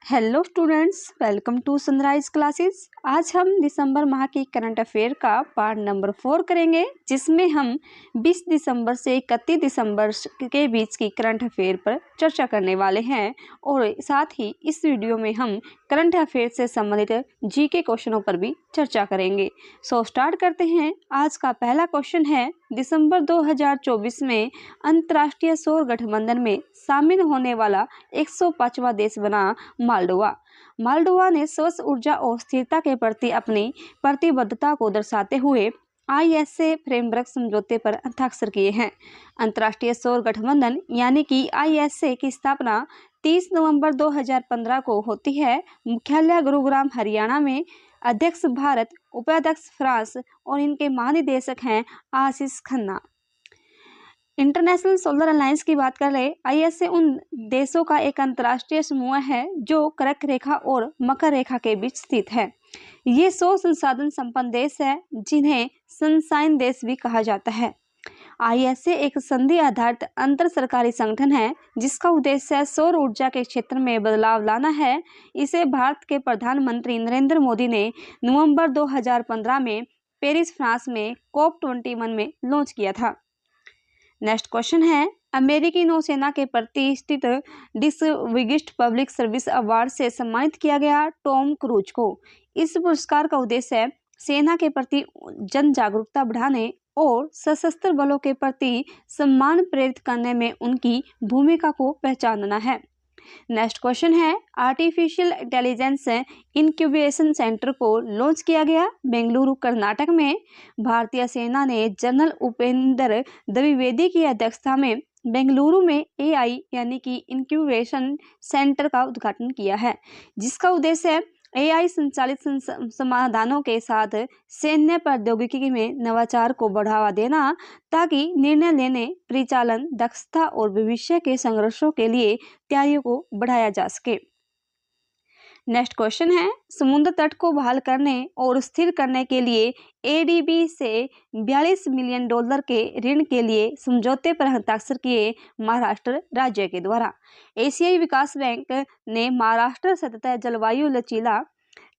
Hello students, welcome to Sunrise classes. आज हम दिसंबर माह की करंट अफेयर का पार्ट नंबर 4 करेंगे, जिसमें हम 20 दिसंबर से 31 दिसंबर के बीच की करंट अफेयर पर चर्चा करने वाले हैं और साथ ही इस वीडियो में हम करंट अफेयर से संबंधित जीके क्वेश्चनों पर भी चर्चा करेंगे। सो स्टार्ट करते हैं। आज का पहला क्वेश्चन है, दिसंबर 2024 में अंतर्राष्ट्रीय सौर गठबंधन में शामिल होने वाला 105वां देश बना मालडोवा। मालडोवा ने स्वच्छ ऊर्जा और स्थिरता के प्रति अपनी प्रतिबद्धता को दर्शाते हुए आईएसए फ्रेमवर्क समझौते पर हस्ताक्षर किए हैं। अंतर्राष्ट्रीय सौर गठबंधन यानी कि आईएसए की स्थापना 30 नवंबर 2015 को होती है। मुख्यालय गुरुग्राम हरियाणा में। अध्यक्ष भारत, उपाध्यक्ष फ्रांस और इनके महानिदेशक हैं आशीष खन्ना। इंटरनेशनल सोलर अलायंस की बात करें, आईएसए उन देशों का एक अंतर्राष्ट्रीय समूह है जो कर्क रेखा और मकर रेखा के बीच स्थित है। ये सौर संसाधन संपन्न देश है, जिन्हें सनशाइन देश भी कहा जाता है। आईएसए एक संधि आधारित अंतर सरकारी संगठन है, जिसका उद्देश्य सौर ऊर्जा के क्षेत्र में बदलाव लाना है। इसे भारत के प्रधानमंत्री नरेंद्र मोदी ने नवंबर 2015 में पेरिस, फ्रांस में COP21 में लॉन्च किया था। नेक्स्ट क्वेश्चन है, अमेरिकी नौसेना के प्रतिष्ठित डिस्टिंग्विश्ड पब्लिक सर्विस अवार्ड से सम्मानित किया गया टॉम क्रूज को। इस पुरस्कार का उद्देश्य सेना के प्रति जन जागरूकता बढ़ाने और सशस्त्र बलों के प्रति सम्मान प्रेरित करने में उनकी भूमिका को पहचानना है। नेक्स्ट क्वेश्चन है, आर्टिफिशियल इंटेलिजेंस इंक्यूबेशन सेंटर को लॉन्च किया गया बेंगलुरु, कर्नाटक में। भारतीय सेना ने जनरल उपेंद्र द्विवेदी की अध्यक्षता में बेंगलुरु में एआई यानी कि इंक्यूबेशन सेंटर का उद्घाटन किया है, जिसका उद्देश्य एआई संचालित समाधानों के साथ सैन्य प्रौद्योगिकी में नवाचार को बढ़ावा देना, ताकि निर्णय लेने, परिचालन दक्षता और भविष्य के संघर्षों के लिए तैयारियों को बढ़ाया जा सके। नेक्स्ट क्वेश्चन है, समुद्र तट को बहाल करने और स्थिर करने के लिए एडीबी से $42 मिलियन के ऋण के लिए समझौते पर हस्ताक्षर किए महाराष्ट्र राज्य के द्वारा। एशियाई विकास बैंक ने महाराष्ट्र सतत जलवायु लचीला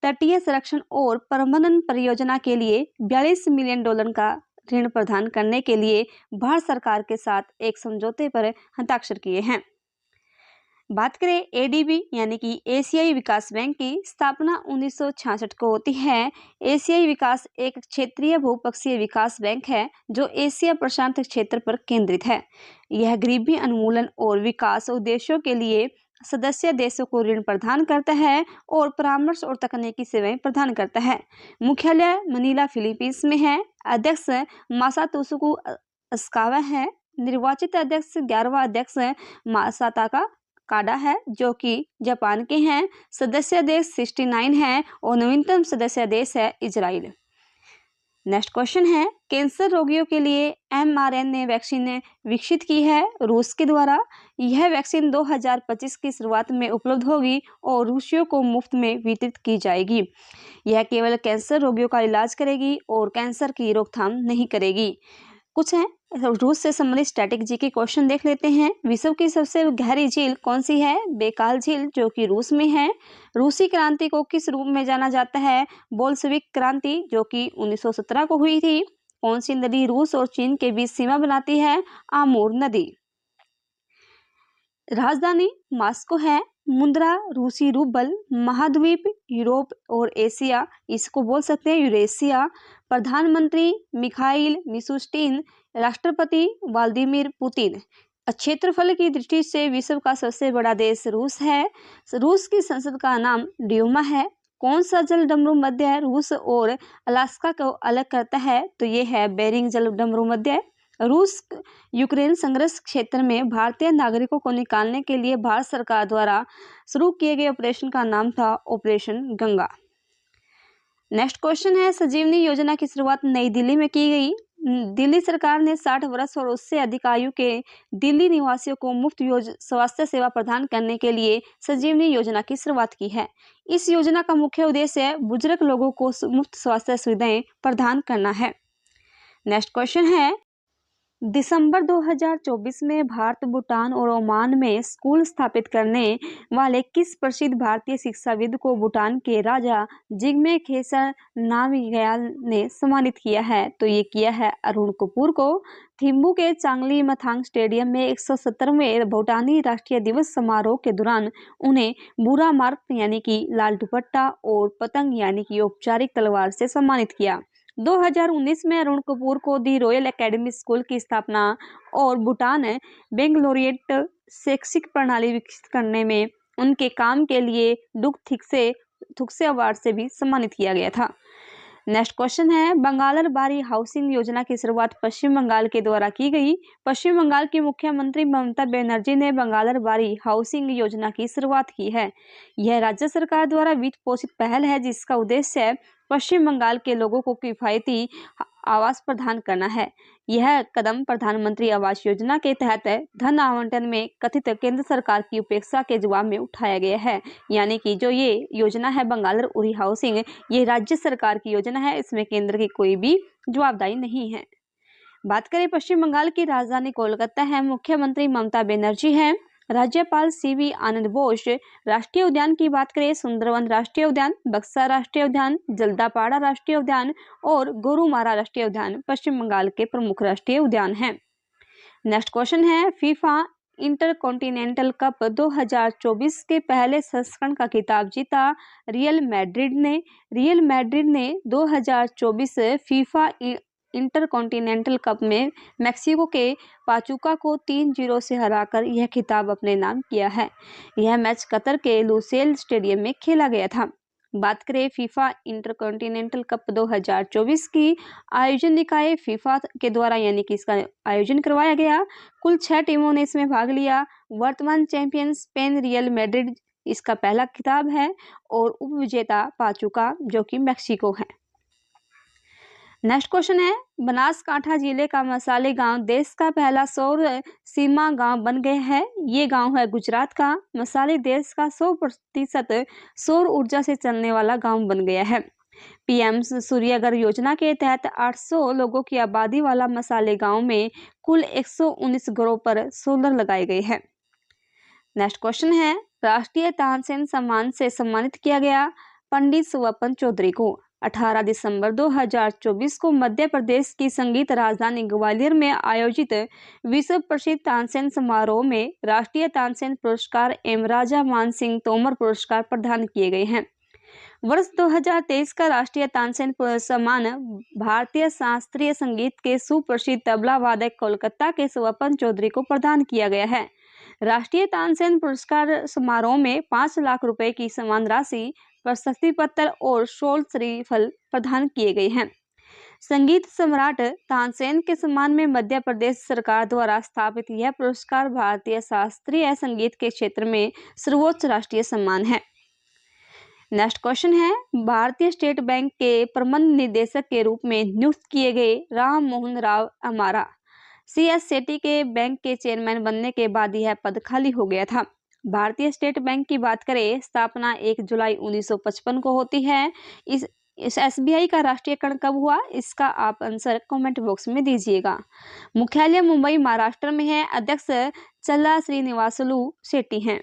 तटीय संरक्षण और प्रबंधन परियोजना के लिए $42 मिलियन का ऋण प्रदान करने के लिए भारत सरकार के साथ एक समझौते पर हस्ताक्षर किए हैं। बात करें एडीबी यानी कि एशियाई विकास बैंक की स्थापना 1966 को होती है। एशियाई विकास एक क्षेत्रीय बहुपक्षीय विकास बैंक है जो एशिया प्रशांत क्षेत्र पर केंद्रित है। यह गरीबी उन्मूलन और विकास उद्देश्यों के लिए सदस्य देशों को ऋण प्रदान करता है और परामर्श और तकनीकी सेवाएं प्रदान करता है। मुख्यालय मनीला, फिलीपींस में है। अध्यक्ष मासातोशुको अस्कावा है। निर्वाचित अध्यक्ष 11वां अध्यक्ष मासाताका काडा है, जो कि जापान के हैं। सदस्य देश 69 है और नवीनतम सदस्य देश है इजराइल। नेक्स्ट क्वेश्चन है, कैंसर रोगियों के लिए mRNA वैक्सीन विकसित की है रूस के द्वारा। यह वैक्सीन 2025 की शुरुआत में उपलब्ध होगी और रूसियों को मुफ्त में वितरित की जाएगी। यह केवल कैंसर रोगियों का इलाज करेगी और कैंसर की रोकथाम नहीं करेगी। कुछ है रूस से संबंधित स्टैटिक जी के क्वेश्चन देख लेते हैं। विश्व की सबसे गहरी झील कौन सी है? बेकाल झील, जो कि रूस में है। रूसी क्रांति को किस रूप में जाना जाता है? बोल्शेविक क्रांति, जो कि 1917 को हुई थी। कौन सी नदी रूस और चीन के बीच सीमा बनाती है? आमूर नदी। राजधानी मॉस्को है। मुद्रा रूसी रूबल। महाद्वीप यूरोप और एशिया, इसको बोल सकते हैं यूरेशिया। प्रधानमंत्री मिखाइल मिशुस्टिन। राष्ट्रपति व्लादिमीर पुतिन। क्षेत्रफल की दृष्टि से विश्व का सबसे बड़ा देश रूस है। रूस की संसद का नाम ड्यूमा है। कौन सा जल डमरू मध्य रूस और अलास्का को अलग करता है? तो ये है बेरिंग जल डमरू मध्य। रूस यूक्रेन संघर्ष क्षेत्र में भारतीय नागरिकों को निकालने के लिए भारत सरकार द्वारा शुरू किए गए ऑपरेशन का नाम था ऑपरेशन गंगा। नेक्स्ट क्वेश्चन है, संजीवनी योजना की शुरुआत नई दिल्ली में की गई। दिल्ली सरकार ने 60 वर्ष और उससे अधिक आयु के दिल्ली निवासियों को मुफ्त स्वास्थ्य सेवा प्रदान करने के लिए संजीवनी योजना की शुरुआत की है। इस योजना का मुख्य उद्देश्य बुजुर्ग लोगों को मुफ्त स्वास्थ्य सुविधाएं प्रदान करना है। नेक्स्ट क्वेश्चन है, दिसंबर 2024 में भारत, भूटान और ओमान में स्कूल स्थापित करने वाले किस प्रसिद्ध भारतीय शिक्षाविद को भूटान के राजा जिग्मे खेसर नामग्याल ने सम्मानित किया है? तो ये किया है अरुण कपूर को। थिम्पू के चांगली मथांग स्टेडियम में 170वें भूटानी राष्ट्रीय दिवस समारोह के दौरान उन्हें बुरा मार्ग यानी कि लाल दुपट्टा और पतंग यानी कि औपचारिक तलवार से सम्मानित किया। 2019 में अरुण कपूर को दी रॉयल एकेडमी स्कूल की स्थापना और भूटान बेंगलोरिएट शैक्षिक प्रणाली विकसित करने में उनके काम के लिए डुक थुक्से अवार्ड से भी सम्मानित किया गया था। नेक्स्ट क्वेश्चन है, बंगालर बारी हाउसिंग योजना की शुरुआत पश्चिम बंगाल के द्वारा की गई। पश्चिम बंगाल की मुख्यमंत्री ममता बनर्जी ने बंगालर बारी हाउसिंग योजना की शुरुआत की है। यह राज्य सरकार द्वारा वित्त पोषित पहल है जिसका उद्देश्य पश्चिम बंगाल के लोगों को किफायती आवास प्रदान करना है। यह कदम प्रधानमंत्री आवास योजना के तहत धन आवंटन में कथित केंद्र सरकार की उपेक्षा के जवाब में उठाया गया है। यानी कि जो ये योजना है बंगालर उरी हाउसिंग, ये राज्य सरकार की योजना है, इसमें केंद्र की कोई भी जवाबदारी नहीं है। बात करें पश्चिम बंगाल की राजधानी कोलकाता है, मुख्यमंत्री ममता बनर्जी है, राज्यपाल सीवी आनंद बोस। राष्ट्रीय उद्यान की बात करें, सुंदरवन राष्ट्रीय उद्यान, बक्सा राष्ट्रीय उद्यान, जल्दापाड़ा राष्ट्रीय उद्यान और गोरुमारा राष्ट्रीय उद्यान पश्चिम बंगाल के प्रमुख राष्ट्रीय उद्यान हैं। नेक्स्ट क्वेश्चन है, फीफा इंटरकॉन्टिनेंटल कप 2024 के पहले संस्करण का खिताब जीता रियल मैड्रिड ने 2024 फीफा इंटरकॉन्टिनेंटल कप में मैक्सिको के पाचुका को 3-0 से हराकर यह खिताब अपने नाम किया है। यह मैच कतर के लुसेल स्टेडियम में खेला गया था। बात करें फीफा इंटरकॉन्टिनेंटल कप 2024 की आयोजन निकाय फीफा के द्वारा यानी कि इसका आयोजन करवाया गया। कुल 6 टीमों ने इसमें भाग लिया। वर्तमान चैंपियन स्पेन रियल मैड्रिड इसका पहला खिताब है और उपविजेता पाचुका जो कि मैक्सिको है। नेक्स्ट क्वेश्चन है, बनासकांठा जिले का मसाले गांव देश का पहला सौर सीमा गांव बन गया है। ये गांव है गुजरात का। मसाले देश का 100% सौर ऊर्जा से चलने वाला गांव बन गया है। पीएम सूर्यघर योजना के तहत 800 लोगों की आबादी वाला मसाले गांव में कुल 119 घरों पर सोलर लगाए गए हैं। नेक्स्ट क्वेश्चन है, राष्ट्रीय तानसेन सम्मान से सम्मानित किया गया पंडित स्वपन चौधरी को। 18 दिसंबर 2024 को मध्य प्रदेश की संगीत राजधानी ग्वालियर में आयोजित विश्व प्रसिद्ध तानसेन समारोह में राष्ट्रीय तानसेन पुरस्कार एवं राजा मान सिंह तोमर पुरस्कार प्रदान किए गए हैं। वर्ष 2023 का राष्ट्रीय तानसेन सम्मान भारतीय शास्त्रीय संगीत के सुप्रसिद्ध तबला वादक कोलकाता के स्वपन चौधरी को प्रदान किया गया है। राष्ट्रीय तानसेन पुरस्कार समारोह में 5 लाख रुपए की सम्मान राशि, प्रशस्ति पत्र और 16 श्रीफल प्रदान किए गए हैं। संगीत सम्राट तानसेन के सम्मान में मध्य प्रदेश सरकार द्वारा स्थापित यह पुरस्कार भारतीय शास्त्रीय संगीत के क्षेत्र में सर्वोच्च राष्ट्रीय सम्मान है। नेक्स्ट क्वेश्चन है, भारतीय स्टेट बैंक के प्रबंध निदेशक के रूप में नियुक्त किए गए राम मोहन राव अमारा CS सेठी के बैंक के चेयरमैन बनने के बाद यह पद खाली हो गया था। भारतीय स्टेट बैंक की बात करें, स्थापना 1 जुलाई 1955 को होती है। इस SBI का राष्ट्रीयकरण कब हुआ, इसका आप आंसर कमेंट बॉक्स में दीजिएगा। मुख्यालय मुंबई महाराष्ट्र में है। अध्यक्ष चल्ला श्रीनिवासलू शेट्टी हैं।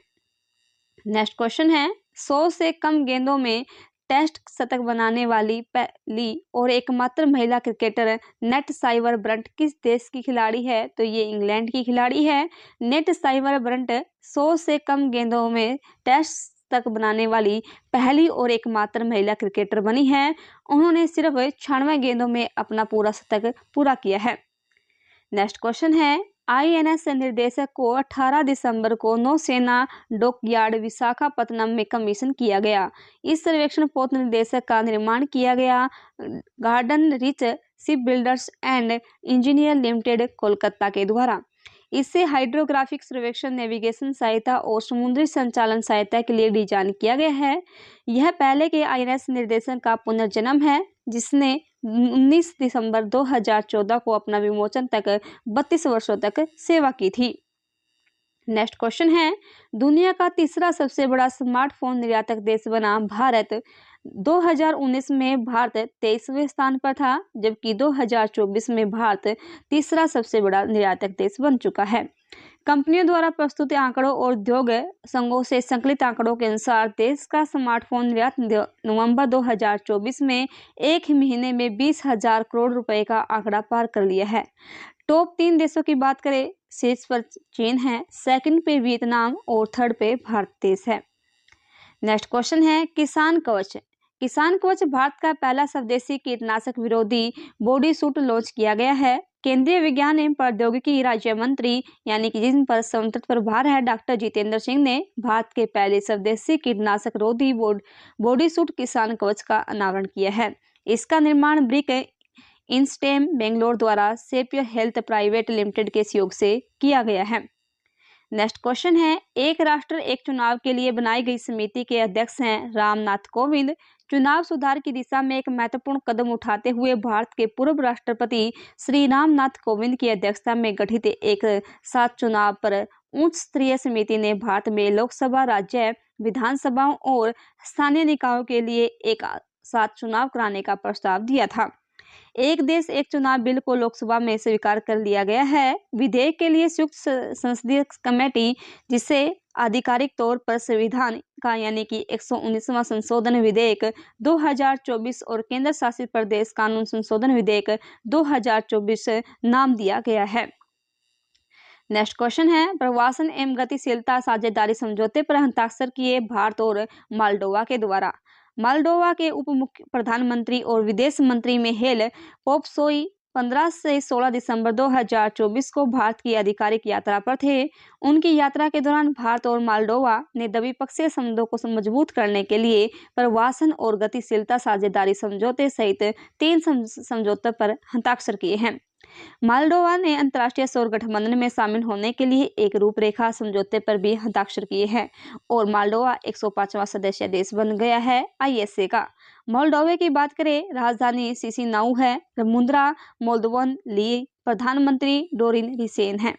नेक्स्ट क्वेश्चन है, 100 से कम गेंदों में टेस्ट शतक बनाने वाली पहली और एकमात्र महिला क्रिकेटर नेट साइवर ब्रंट किस देश की खिलाड़ी है? तो ये इंग्लैंड की खिलाड़ी है। नेट साइवर ब्रंट 100 से कम गेंदों में टेस्ट शतक बनाने वाली पहली और एकमात्र महिला क्रिकेटर बनी है। उन्होंने सिर्फ 96 गेंदों में अपना पूरा शतक पूरा किया है। नेक्स्ट क्वेश्चन है, INS निर्देशक को 18 दिसंबर को नौसेना डॉकयार्ड विशाखापत्तनम में कमीशन किया गया। इस सर्वेक्षण पोत निर्देशक का निर्माण किया गया garden rich ship builders and engineer limited Kolkata के द्वारा। इसे हाइड्रोग्राफिक सर्वेक्षण, नेविगेशन सहायता और समुद्री संचालन सहायता के लिए डिजाइन किया गया है। यह पहले के INS निर्देशक का पुनर्जन्म है जिसने 19 दिसंबर 2014 को अपना विमोचन तक 32 वर्षों तक सेवा की थी। नेक्स्ट क्वेश्चन है, दुनिया का तीसरा सबसे बड़ा स्मार्टफोन निर्यातक देश बना भारत। 2019 में भारत 23वें स्थान पर था, जबकि 2024 में भारत तीसरा सबसे बड़ा निर्यातक देश बन चुका है। कंपनियों द्वारा प्रस्तुत आंकड़ों और उद्योग संघों से संकलित आंकड़ों के अनुसार देश का स्मार्टफोन निर्यात नवंबर 2024 में एक महीने में 20,000 करोड़ रुपए का आंकड़ा पार कर लिया है। टॉप 3 देशों की बात करें, शीर्ष पर चीन है, सेकंड पे वियतनाम और थर्ड पे भारत देश है। नेक्स्ट क्वेश्चन है किसान कवच। किसान कवच भारत का पहला स्वदेशी कीटनाशक विरोधी बॉडी सूट लॉन्च किया गया है। केंद्रीय विज्ञान एवं प्रौद्योगिकी राज्य मंत्री यानी कि जिन पर संसद प्रभार है डॉक्टर जितेंद्र सिंह ने भारत के पहले स्वदेशी कीटनाशक रोधी बॉडी सूट किसान कवच का अनावरण किया है। इसका निर्माण ब्रिक इंस्टेम बेंगलोर द्वारा सेपियर हेल्थ प्राइवेट लिमिटेड के सहयोग से किया गया है। नेक्स्ट क्वेश्चन है एक राष्ट्र एक चुनाव के लिए बनाई गई समिति के अध्यक्ष हैं रामनाथ कोविंद। चुनाव सुधार की दिशा में एक महत्वपूर्ण कदम उठाते हुए भारत के पूर्व राष्ट्रपति श्री रामनाथ कोविंद की अध्यक्षता में गठित एक साथ चुनाव पर उच्च स्तरीय समिति ने भारत में लोकसभा, राज्य विधानसभाओं और स्थानीय निकायों के लिए एक साथ चुनाव कराने का प्रस्ताव दिया था। एक देश एक चुनाव बिल को लोकसभा में स्वीकार कर लिया गया है। विधेयक के लिए संयुक्त संसदीय कमेटी, जिसे आधिकारिक तौर पर संविधान का यानी कि 119वां संशोधन विधेयक 2024 और केंद्र शासित प्रदेश कानून संशोधन विधेयक 2024 नाम दिया गया है। नेक्स्ट क्वेश्चन है प्रवासन एवं गतिशीलता साझेदारी समझौते पर हस्ताक्षर किए भारत और मालडोवा के द्वारा। मालडोवा के उप मुख्य प्रधानमंत्री और विदेश मंत्री मिहेल पोपसोई 15 से 16 दिसंबर 2024 को भारत की आधिकारिक यात्रा पर थे। उनकी यात्रा के दौरान भारत और मालडोवा ने द्विपक्षीय संबंधों को मजबूत करने के लिए प्रवासन और गतिशीलता साझेदारी समझौते सहित 3 समझौतों पर हस्ताक्षर किए हैं। मालडोवा ने अंतर्राष्ट्रीय सौर गठबंधन में शामिल होने के लिए एक रूपरेखा समझौते पर भी हस्ताक्षर किए हैं और मालडोवा 105वां सदस्य देश बन गया है आईएसए का। मोल्डोवा की बात करें, राजधानी चिसिनाउ है। मुद्रा मोल्दोवन ली प्रधानमंत्री डोरिन रिसेन है।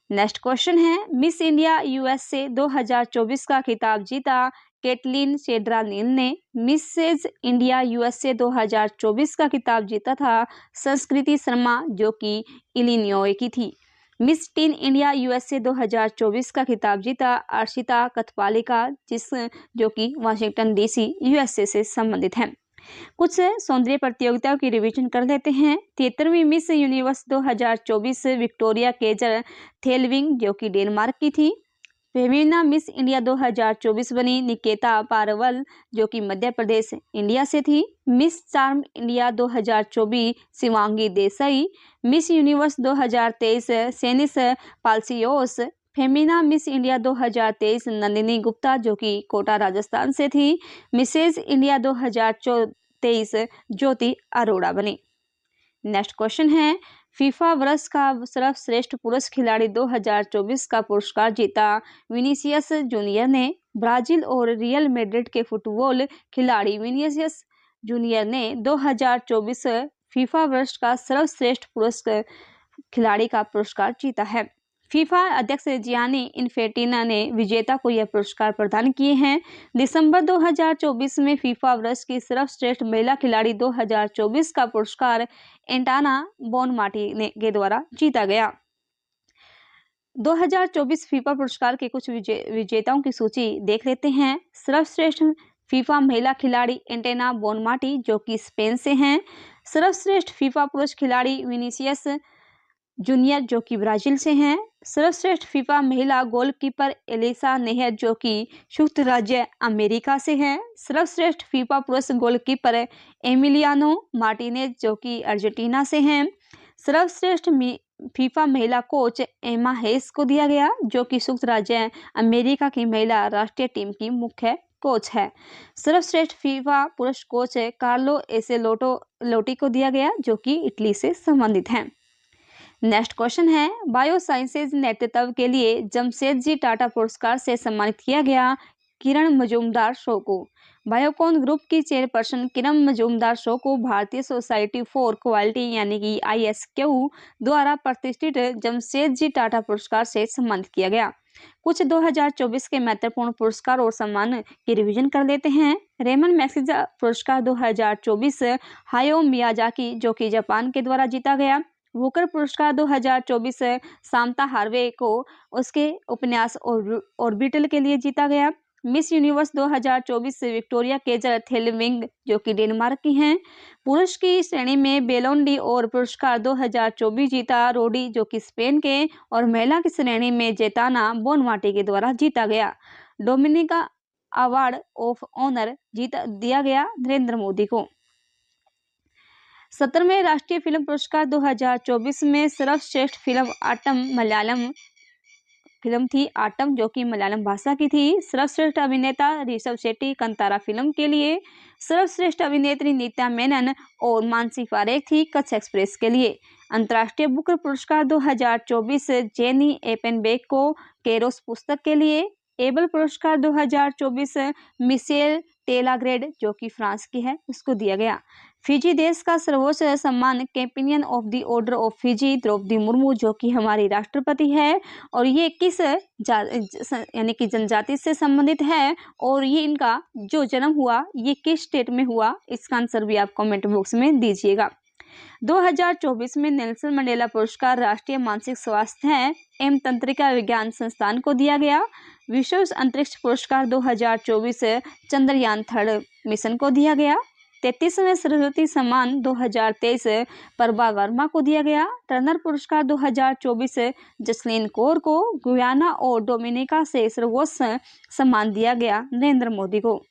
नेक्स्ट क्वेश्चन है मिस इंडिया यूएसए 2024 का खिताब जीता केटलिन शेड्रानिल ने। मिसेज इंडिया यूएसए 2024 का खिताब जीता था संस्कृति शर्मा, जो कि इलिनॉय की थी। मिस टीन इंडिया यूएसए 2024 का खिताब जीता अर्शिता कथपालिका, जो कि वाशिंगटन डीसी यूएसए से संबंधित है। कुछ सौंदर्य प्रतियोगिताओं की रिवीजन कर लेते हैं। 73वीं मिस यूनिवर्स 2024 विक्टोरिया केजर थेलविंग, जो कि डेनमार्क की थी। फेमिना मिस इंडिया 2024 बनी निकेता पारवल, जो कि मध्य प्रदेश इंडिया से थी। Miss charm India 2024 Shivangi Desai. Miss universe 2023 सेनिस पालसियोस। Femina miss India 2023 Nandini Gupta, जो कि कोटा राजस्थान से थी। मिसेज इंडिया 2023 ज्योति अरोड़ा बनी। नेक्स्ट क्वेश्चन है फीफा वर्ष का सर्वश्रेष्ठ पुरुष खिलाड़ी 2024 का पुरस्कार जीता विनीसियस जूनियर ने। ब्राजील और रियल मैड्रिड के फुटबॉल खिलाड़ी विनीसियस जूनियर ने 2024 फीफा वर्ष का सर्वश्रेष्ठ पुरुष खिलाड़ी का पुरस्कार जीता है। फीफा अध्यक्ष जियानी इन्फेंटिनो ने विजेता को यह पुरस्कार प्रदान किए हैं। दिसंबर 2024 में फीफा वर्ष की सर्वश्रेष्ठ महिला खिलाड़ी 2024 का पुरस्कार एंटाना बोनमाटी के द्वारा जीता गया। 2024 फीफा पुरस्कार के कुछ विजेताओं की सूची देख लेते हैं। सर्वश्रेष्ठ फीफा महिला खिलाड़ी एंटेना बोनमाटी, जो कि स्पेन से हैं। सर्वश्रेष्ठ फीफा पुरुष खिलाड़ी विनीसियस जूनियर, जो कि ब्राजील से हैं। सर्वश्रेष्ठ फीफा महिला गोलकीपर एलिसा नेहर, जो कि संयुक्त राज्य अमेरिका से हैं। सर्वश्रेष्ठ फीफा पुरुष गोलकीपर एमिलियानो मार्टिनेज, जो कि अर्जेंटीना से हैं। सर्वश्रेष्ठ फीफा महिला कोच एमा हेस को दिया गया, जो कि संयुक्त राज्य अमेरिका की महिला राष्ट्रीय टीम की मुख्य कोच है। सर्वश्रेष्ठ फीफा पुरुष कोच कार्लो एसेलोटी को दिया गया, जो कि इटली से संबंधित हैं। नेक्स्ट क्वेश्चन है बायोसाइंसेज नेतृत्व के लिए जमशेदजी टाटा पुरस्कार से सम्मानित किया गया किरण मजूमदार शो को। बायोकॉन ग्रुप की चेयरपर्सन किरण मजूमदार शो को भारतीय सोसाइटी फॉर क्वालिटी यानी कि ISQ द्वारा प्रतिष्ठित जमशेदजी टाटा पुरस्कार से सम्मानित किया गया। कुछ 2024 के महत्वपूर्ण पुरस्कार और सम्मान की रिवीजन कर लेते हैं। रेमन मैग्सेसे पुरस्कार 2024 हायो मियाजाकी जो कि जापान के द्वारा जीता गया। बुकर पुरस्कार 2024 सामता हार्वे को उसके उपन्यास ऑर्बिटल के लिए जीता गया। मिस यूनिवर्स 2024 से विक्टोरिया केजर थेलविंग जो कि डेनमार्क की हैं। पुरुष की श्रेणी में बेलोन डी और पुरस्कार 2024 जीता रोडी जो कि स्पेन के, और महिला की श्रेणी में जेताना बोनवाटी के द्वारा जीता गया। डोमिनिका अवार्ड ऑफ ऑनर दिया गया नरेंद्र मोदी को। 17वें राष्ट्रीय फिल्म पुरस्कार 2024 में सर्वश्रेष्ठ फिल्म आटम मलयालम फिल्म थी। आटम जो कि मलयालम भाषा की थी। सर्वश्रेष्ठ अभिनेता ऋषभ शेट्टी कंतारा फिल्म के लिए। सर्वश्रेष्ठ अभिनेत्री नीता मेनन और मानसी पारेख थी कच्छ एक्सप्रेस के लिए। अंतर्राष्ट्रीय बुकर पुरस्कार 2024 जेनी एपेनबेक को केरोस पुस्तक के लिए। एबल पुरस्कार 2024 मिशेल टेलाग्रेड जो कि फ्रांस की है उसको दिया गया। फिजी देश का सर्वोच्च सम्मान companion of the order of Fiji Droupadi Murmu जो कि हमारी राष्ट्रपति है, और ये किस यानी कि जनजाति से संबंधित है, और ये इनका जो जन्म हुआ ये किस स्टेट में हुआ, इसका आंसर भी आप कमेंट बॉक्स में दीजिएगा। 2024 में नेल्सन मंडेला पुरस्कार राष्ट्रीय मानसिक स्वास्थ्य एवं तंत्रिका विज्ञान संस्थान को दिया गया। विश्व अंतरिक्ष पुरस्कार 2024 चंद्रयान 3 मिशन को दिया गया। 33वें सरस्वती सम्मान 2023 प्रभा वर्मा को दिया गया। टर्नर पुरस्कार 2024 जसलीन कौर को। गुयाना और डोमिनिका से सर्वोच्च सम्मान दिया गया नरेंद्र मोदी को।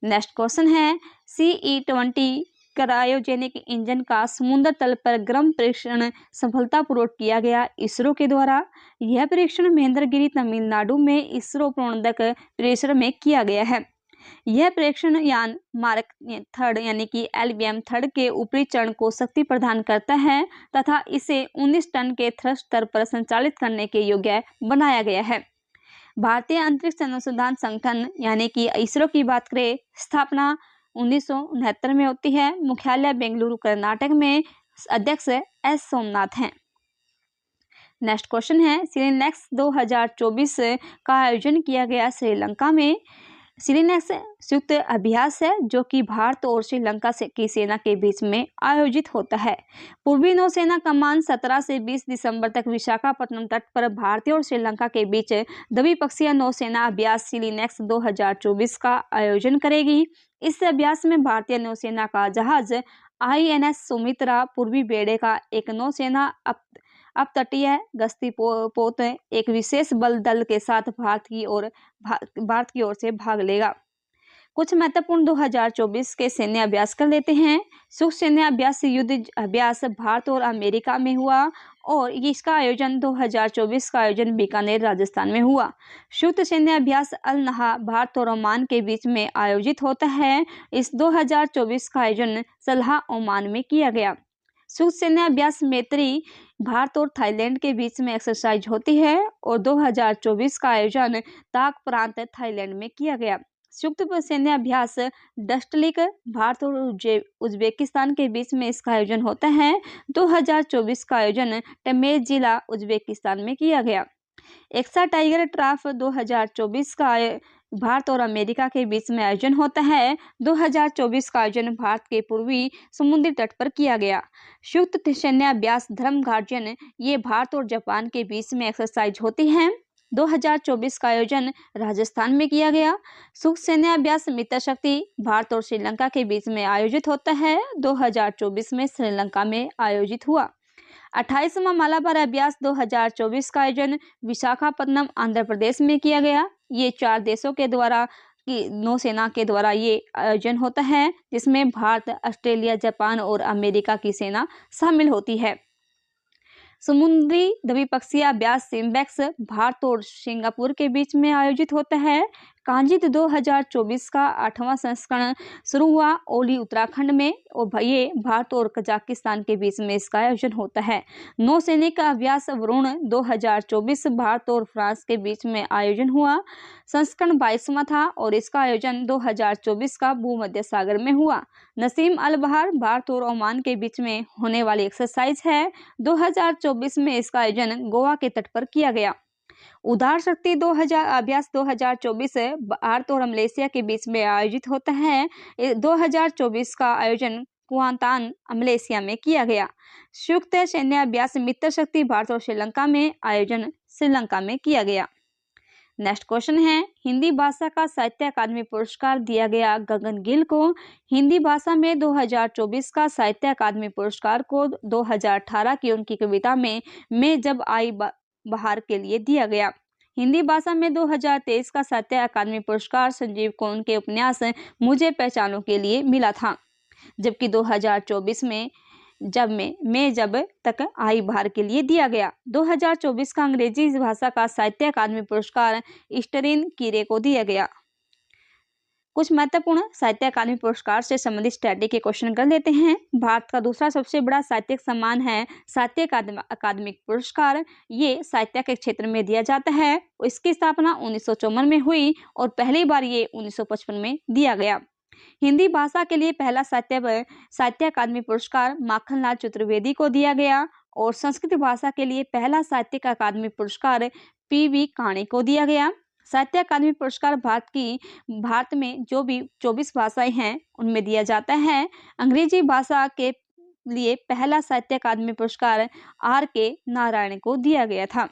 नेक्स्ट क्वेश्चन है CE-20 क्रायोजेनिक इंजन का समुद्र तल पर गर्म परीक्षण सफलतापूर्वक किया गया इसरो के द्वारा। यह परीक्षण महेंद्रगिरी तमिलनाडु में इसरो प्रणोदक परिसर में किया गया है। यह परीक्षण यान मार्क 3 यानी कि LVM 3 के ऊपरी चरण को शक्ति प्रदान करता है तथा इसे 19 टन के थ्रस्ट स्तर पर संचालित करने के योग्य बनाया गया है। भारतीय अंतरिक्ष अनुसंधान संगठन यानी कि इसरो की बात करें, स्थापना 1969 में होती है। मुख्यालय बेंगलुरु कर्नाटक में। अध्यक्ष S सोमनाथ हैं। नेक्स्ट क्वेश्चन है सिरिनेक्स 2024 का आयोजन किया गया श्रीलंका में। सिरिनेक्स संयुक्त अभ्यास है जो कि भारत और श्रीलंका की सेना के बीच में आयोजित होता है। पूर्वी नौसेना कमान 17 से 20 दिसंबर तक विशाखापट्टनम तट पर भारतीय और श्रीलंका के बीच द्विपक्षीय नौसेना अभ्यास सिरिनेक्स 2024 का आयोजन करेगी। इस अभ्यास में भारतीय नौसेना का जहाज INS सुमित्रा, पूर्वी बेड़े का एक नौसेना अपतटीय गश्ती पोत एक विशेष बल दल के साथ भारत की ओर से भाग लेगा। कुछ महत्वपूर्ण 2024 के सैन्य अभ्यास कर लेते हैं। सूक्ष्म सैन्य अभ्यास युद्ध अभ्यास भारत और अमेरिका में हुआ, और इसका आयोजन 2024 का आयोजन बीकानेर राजस्थान में हुआ। संयुक्त सैन्य अभ्यास अल नहा भारत और ओमान के बीच में आयोजित होता है। इस 2024 का आयोजन सलाह ओमान में किया गया। संयुक्त सैन्य अभ्यास मैत्री भारत और थाईलैंड के बीच में एक्सरसाइज होती है, और 2024 का आयोजन ताक प्रांत थाईलैंड में किया गया। संयुक्त सैन्य अभ्यास डस्टलिक भारत और उज्बेकिस्तान के बीच में इसका आयोजन होता है। 2024 का आयोजन टमेज जिला उज्बेकिस्तान में किया गया। एक्सा टाइगर ट्राफ 2024 का भारत और अमेरिका के बीच में आयोजन होता है। 2024 का आयोजन भारत के पूर्वी समुद्री तट पर किया गया। संयुक्त सैन्य अभ्यास धर्म गार्जियन ये भारत और जापान के बीच में एक्सरसाइज होती है। 2024 का आयोजन राजस्थान में किया गया। संयुक्त सैन्य अभ्यास मित्र शक्ति भारत और श्रीलंका के बीच में आयोजित होता है। 2024 में श्रीलंका में आयोजित हुआ। 28वां मालाबार अभ्यास 2024 का आयोजन विशाखापट्टनम आंध्र प्रदेश में किया गया। ये 4 देशों के द्वारा की नौसेना के द्वारा ये आयोजन होता है, जिसमें भारत, ऑस्ट्रेलिया, जापान और अमेरिका की सेना शामिल होती है। समुद्री द्विपक्षीय अभ्यास सिम्बेक्स भारत और सिंगापुर के बीच में आयोजित होता है। कांजित 2024 का 8वां संस्करण शुरू हुआ ओली उत्तराखंड में, और ये भारत और कजाकिस्तान के बीच में इसका आयोजन होता है। नौसैनिक अभ्यास वरुण 2024 भारत और फ्रांस के बीच में आयोजन हुआ। संस्करण 22वां था, और इसका आयोजन 2024 का भूमध्य सागर में हुआ। नसीम अल बहार भारत और ओमान के बीच में होने वाली एक्सरसाइज है। 2024 में इसका आयोजन गोवा के तट पर किया गया। उदार शक्ति 2000 अभ्यास 2024 भारत और मलेशिया के बीच में आयोजित होता है। 2024 का आयोजन कुआंतान मलेशिया में किया गया। संयुक्त सैन्य अभ्यास मित्र शक्ति भारत और श्रीलंका में आयोजन श्रीलंका में किया गया। नेक्स्ट क्वेश्चन है, हिंदी भाषा का साहित्य अकादमी पुरस्कार दिया गया गगन गिल को। हिंदी भाषा में 2024 का साहित्य अकादमी पुरस्कार को 2018 की उनकी कविता में मैं जब आई बहार के लिए दिया गया। हिंदी भाषा में 2023 का साहित्य अकादमी पुरस्कार संजीव कौन के उपन्यास मुझे पहचानो के लिए मिला था, जबकि 2024 में मैं जब तक आई बहार के लिए दिया गया। 2024 का अंग्रेजी भाषा का साहित्य अकादमी पुरस्कार स्टरीन कीरे को दिया गया। कुछ महत्वपूर्ण साहित्य अकादमी पुरस्कार से संबंधित स्टडी के क्वेश्चन कर लेते हैं। भारत का दूसरा सबसे बड़ा साहित्यिक सम्मान है साहित्य अकादमिक पुरस्कार। ये साहित्य के क्षेत्र में दिया जाता है। इसकी स्थापना 1954 में हुई और पहली बार ये 1955 में दिया गया। हिंदी भाषा के लिए पहला साहित्य अकादमी पुरस्कार माखनलाल चतुर्वेदी को दिया गया और संस्कृत भाषा के लिए पहला साहित्यिक अकादमी पुरस्कार पी.वी. काणे को दिया गया। साहित्य अकादमी पुरस्कार भारत में जो भी 24 भाषाएं हैं उनमें दिया जाता है। अंग्रेजी भाषा के लिए पहला साहित्य अकादमी पुरस्कार R.K. नारायण को दिया गया था।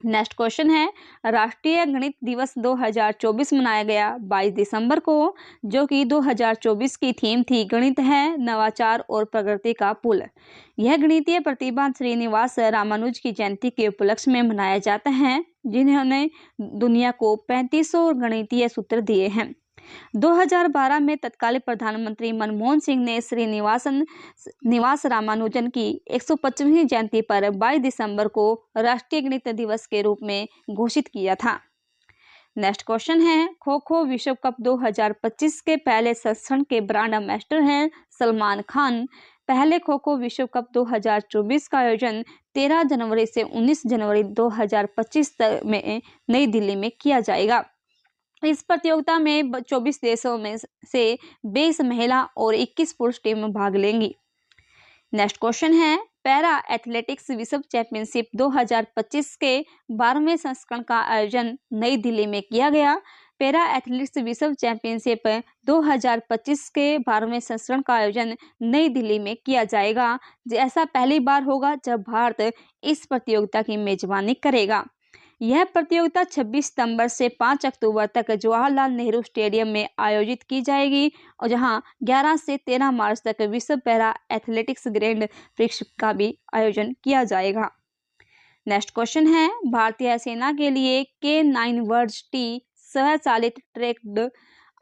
नेक्स्ट क्वेश्चन है, राष्ट्रीय गणित दिवस 2024 मनाया गया 22 दिसंबर को, जो कि 2024 की थीम थी गणित है नवाचार और प्रगति का पुल। यह गणितीय प्रतिभा श्रीनिवास रामानुज की जयंती के उपलक्ष्य में मनाया जाता है, जिन्होंने दुनिया को 3500 गणितीय सूत्र दिए हैं। 2012 में तत्कालीन प्रधानमंत्री मनमोहन सिंह ने श्रीनिवास रामानुजन की 125वीं जयंती पर 22 दिसंबर को राष्ट्रीय गणित दिवस के रूप में घोषित किया था। नेक्स्ट क्वेश्चन है, खो खो विश्व कप 2025 के पहले संस्करण के ब्रांड एम्बेसडर हैं सलमान खान। पहले खो खो विश्व कप 2024 का आयोजन 13 जनवरी से 19 जनवरी 2025 में नई दिल्ली में किया जाएगा। इस प्रतियोगिता में 24 देशों में से 20 महिला और 21 पुरुष टीम भाग लेंगी। नेक्स्ट क्वेश्चन है, पैरा एथलेटिक्स विश्व चैंपियनशिप 2025 के 12वें संस्करण का आयोजन नई दिल्ली में किया गया। पैरा एथलेटिक्स विश्व चैंपियनशिप 2025 के 12वें संस्करण का आयोजन नई दिल्ली में किया जाएगा। ऐसा पहली बार होगा जब भारत इस प्रतियोगिता की मेजबानी करेगा। यह प्रतियोगिता 26 सितंबर से 5 अक्टूबर तक जवाहरलाल नेहरू स्टेडियम में आयोजित की जाएगी और जहां 11 से 13 मार्च तक विश्व पैरा एथलेटिक्स ग्रैंड प्रिक्स का भी आयोजन किया जाएगा। नेक्स्ट क्वेश्चन है, भारतीय सेना के लिए K9 वर्ज टी स्वचालित ट्रैक्ड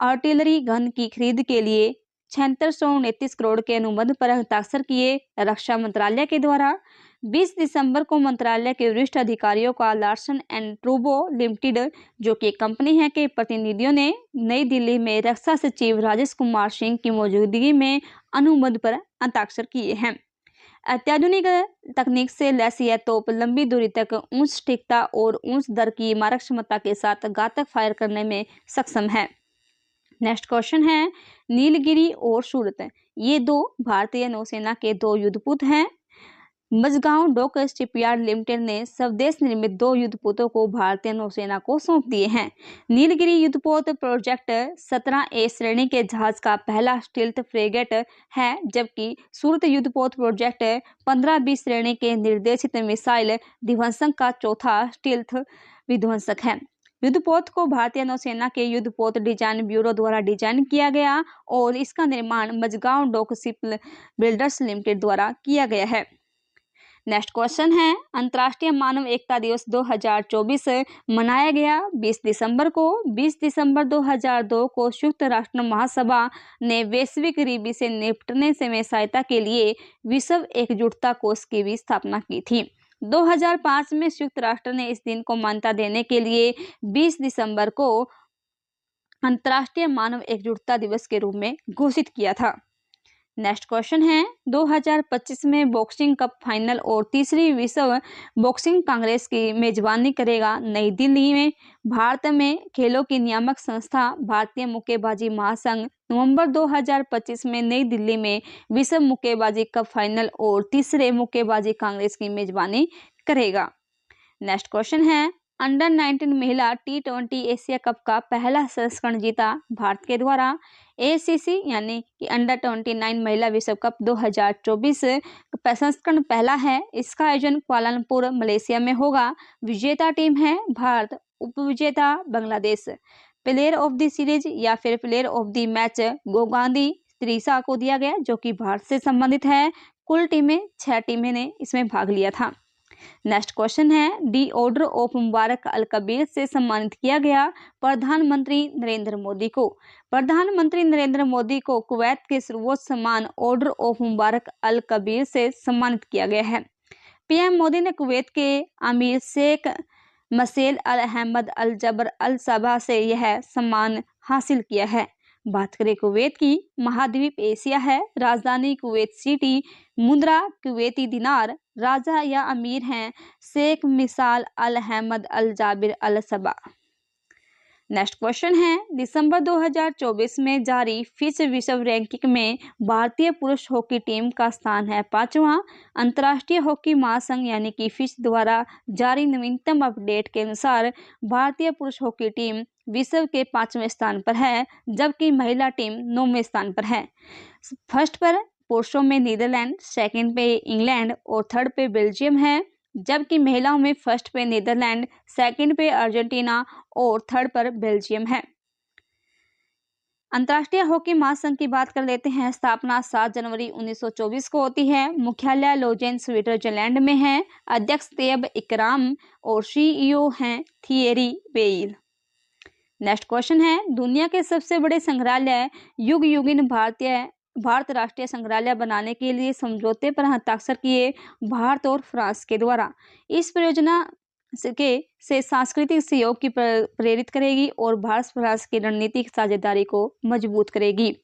आर्टिलरी गन की खरीद के लिए 7629 करोड़ के अनुबंध पर हस्ताक्षर किए रक्षा मंत्रालय के द्वारा। 20 दिसंबर को मंत्रालय के वरिष्ठ अधिकारियों का लार्सन एंड टूब्रो लिमिटेड, जो कि कंपनी है, के प्रतिनिधियों ने नई दिल्ली में रक्षा सचिव राजेश कुमार सिंह की मौजूदगी में अनुबंध पर हस्ताक्षर किए हैं। अत्याधुनिक तकनीक से लैस यह तोप लंबी दूरी तक उच्च सटीकता और उच्च दर की मारक क्षमता के साथ घातक फायर करने में सक्षम है। नेक्स्ट क्वेश्चन है, नीलगिरी और सूरत ये दो भारतीय नौसेना के दो युद्धपोत हैं। मझगांव डॉक शिपयार्ड लिमिटेड ने स्वदेश निर्मित 2 युद्धपोतों को भारतीय नौसेना को सौंप दिए हैं। नीलगिरी युद्धपोत प्रोजेक्ट 17A श्रेणी के जहाज का पहला स्टील्थ फ्रेगेट है, जबकि सूरत युद्धपोत प्रोजेक्ट 15B श्रेणी के निर्देशित मिसाइल ध्वंसक का चौथा स्टील्थ विध्वंसक है। युद्धपोत को भारतीय नौसेना के युद्धपोत डिजाइन ब्यूरो द्वारा डिजाइन किया गया और इसका निर्माण Mazagon dock ship builders limited द्वारा किया गया है। नेक्स्ट क्वेश्चन है, अंतर्राष्ट्रीय मानव एकता दिवस 2024 मनाया गया 20 दिसंबर को। 20 दिसंबर 2002 को संयुक्त राष्ट्र महासभा ने वैश्विक गरीबी से निपटने में सहायता के लिए विश्व एकजुटता कोष की भी स्थापना की थी। 2005 में संयुक्त राष्ट्र ने इस दिन को मान्यता देने के लिए 20 दिसंबर को अंतर्राष्ट्रीय मानव एकजुटता दिवस के रूप में घोषित किया था। नेक्स्ट क्वेश्चन है, 2025 में बॉक्सिंग कप फाइनल और तीसरी विश्व बॉक्सिंग कांग्रेस की मेजबानी करेगा नई दिल्ली में। भारत में खेलों की नियामक संस्था भारतीय मुक्केबाजी महासंघ नवंबर 2025 में नई दिल्ली में विश्व मुक्केबाजी कप फाइनल और तीसरे मुक्केबाजी कांग्रेस की मेजबानी करेगा। नेक्स्ट क्वेश्चन है, अंडर 19 महिला T20 एशिया कप का पहला संस्करण जीता भारत के द्वारा। ACC यानी कि अंडर 29 महिला विश्व कप 2024 संस्करण पहला है। इसका आयोजन कुआलालंपुर मलेशिया में होगा। विजेता टीम है भारत, उपविजेता Bangladesh. Player of the series या फिर player of the match Gongadi Trisha को दिया गया, जो कि भारत से संबंधित है। कुल टीमें 6 टीमें ने इसमें भाग लिया था। नेक्स्ट क्वेश्चन है, डी ऑर्डर ऑफ मुबारक अल कबीर से सम्मानित किया गया प्रधानमंत्री नरेंद्र मोदी को। प्रधानमंत्री नरेंद्र मोदी को कुवैत के सर्वोच्च सम्मान ऑर्डर ऑफ मुबारक अल कबीर से सम्मानित किया गया है। पीएम मोदी ने कुवैत के अमीर शेख मसेल अल अहमद अल जबर अल सबा से यह सम्मान हासिल किया है। बात करें कुवैत की, महाद्वीप एशिया है। राजधानी कुवैत सिटी, मुद्रा कुवैती दिनार। राजा या अमीर हैं शेख मिसाल अल अहमद अल जाबिर अल सबा। नेक्स्ट क्वेश्चन है, दिसंबर 2024 में जारी फिश विश्व रैंकिंग में भारतीय पुरुष हॉकी टीम का स्थान है 5वां। अंतर्राष्ट्रीय हॉकी महासंघ यानी कि फिश द्वारा जारी नवीनतम अपडेट के अनुसार भारतीय पुरुष हॉकी टीम विश्व के 5वें स्थान पर है, जबकि महिला टीम 9वें स्थान पर है। फर्स्ट पर पुरुषों में नीदरलैंड, सेकंड पे इंग्लैंड और थर्ड पे बेल्जियम है, जबकि महिलाओं में फर्स्ट पे नीदरलैंड, सेकंड पे अर्जेंटीना और थर्ड पर बेल्जियम है। अंतर्राष्ट्रीय हॉकी महासंघ की बात कर लेते हैं। स्थापना 7 जनवरी 1924 को होती है। मुख्यालय लोजेन स्विट्जरलैंड में है। अध्यक्ष तैयब इकराम और CEO हैं थियरी बेइल। नेक्स्ट क्वेश्चन है, दुनिया के सबसे बड़े संग्रहालय युग युगिन भारत राष्ट्रीय संग्रहालय बनाने के लिए समझौते पर हस्ताक्षर किए भारत और फ्रांस के द्वारा। इस परियोजना से सांस्कृतिक सहयोग की प्रेरित करेगी और भारत फ्रांस की रणनीतिक साझेदारी को मजबूत करेगी।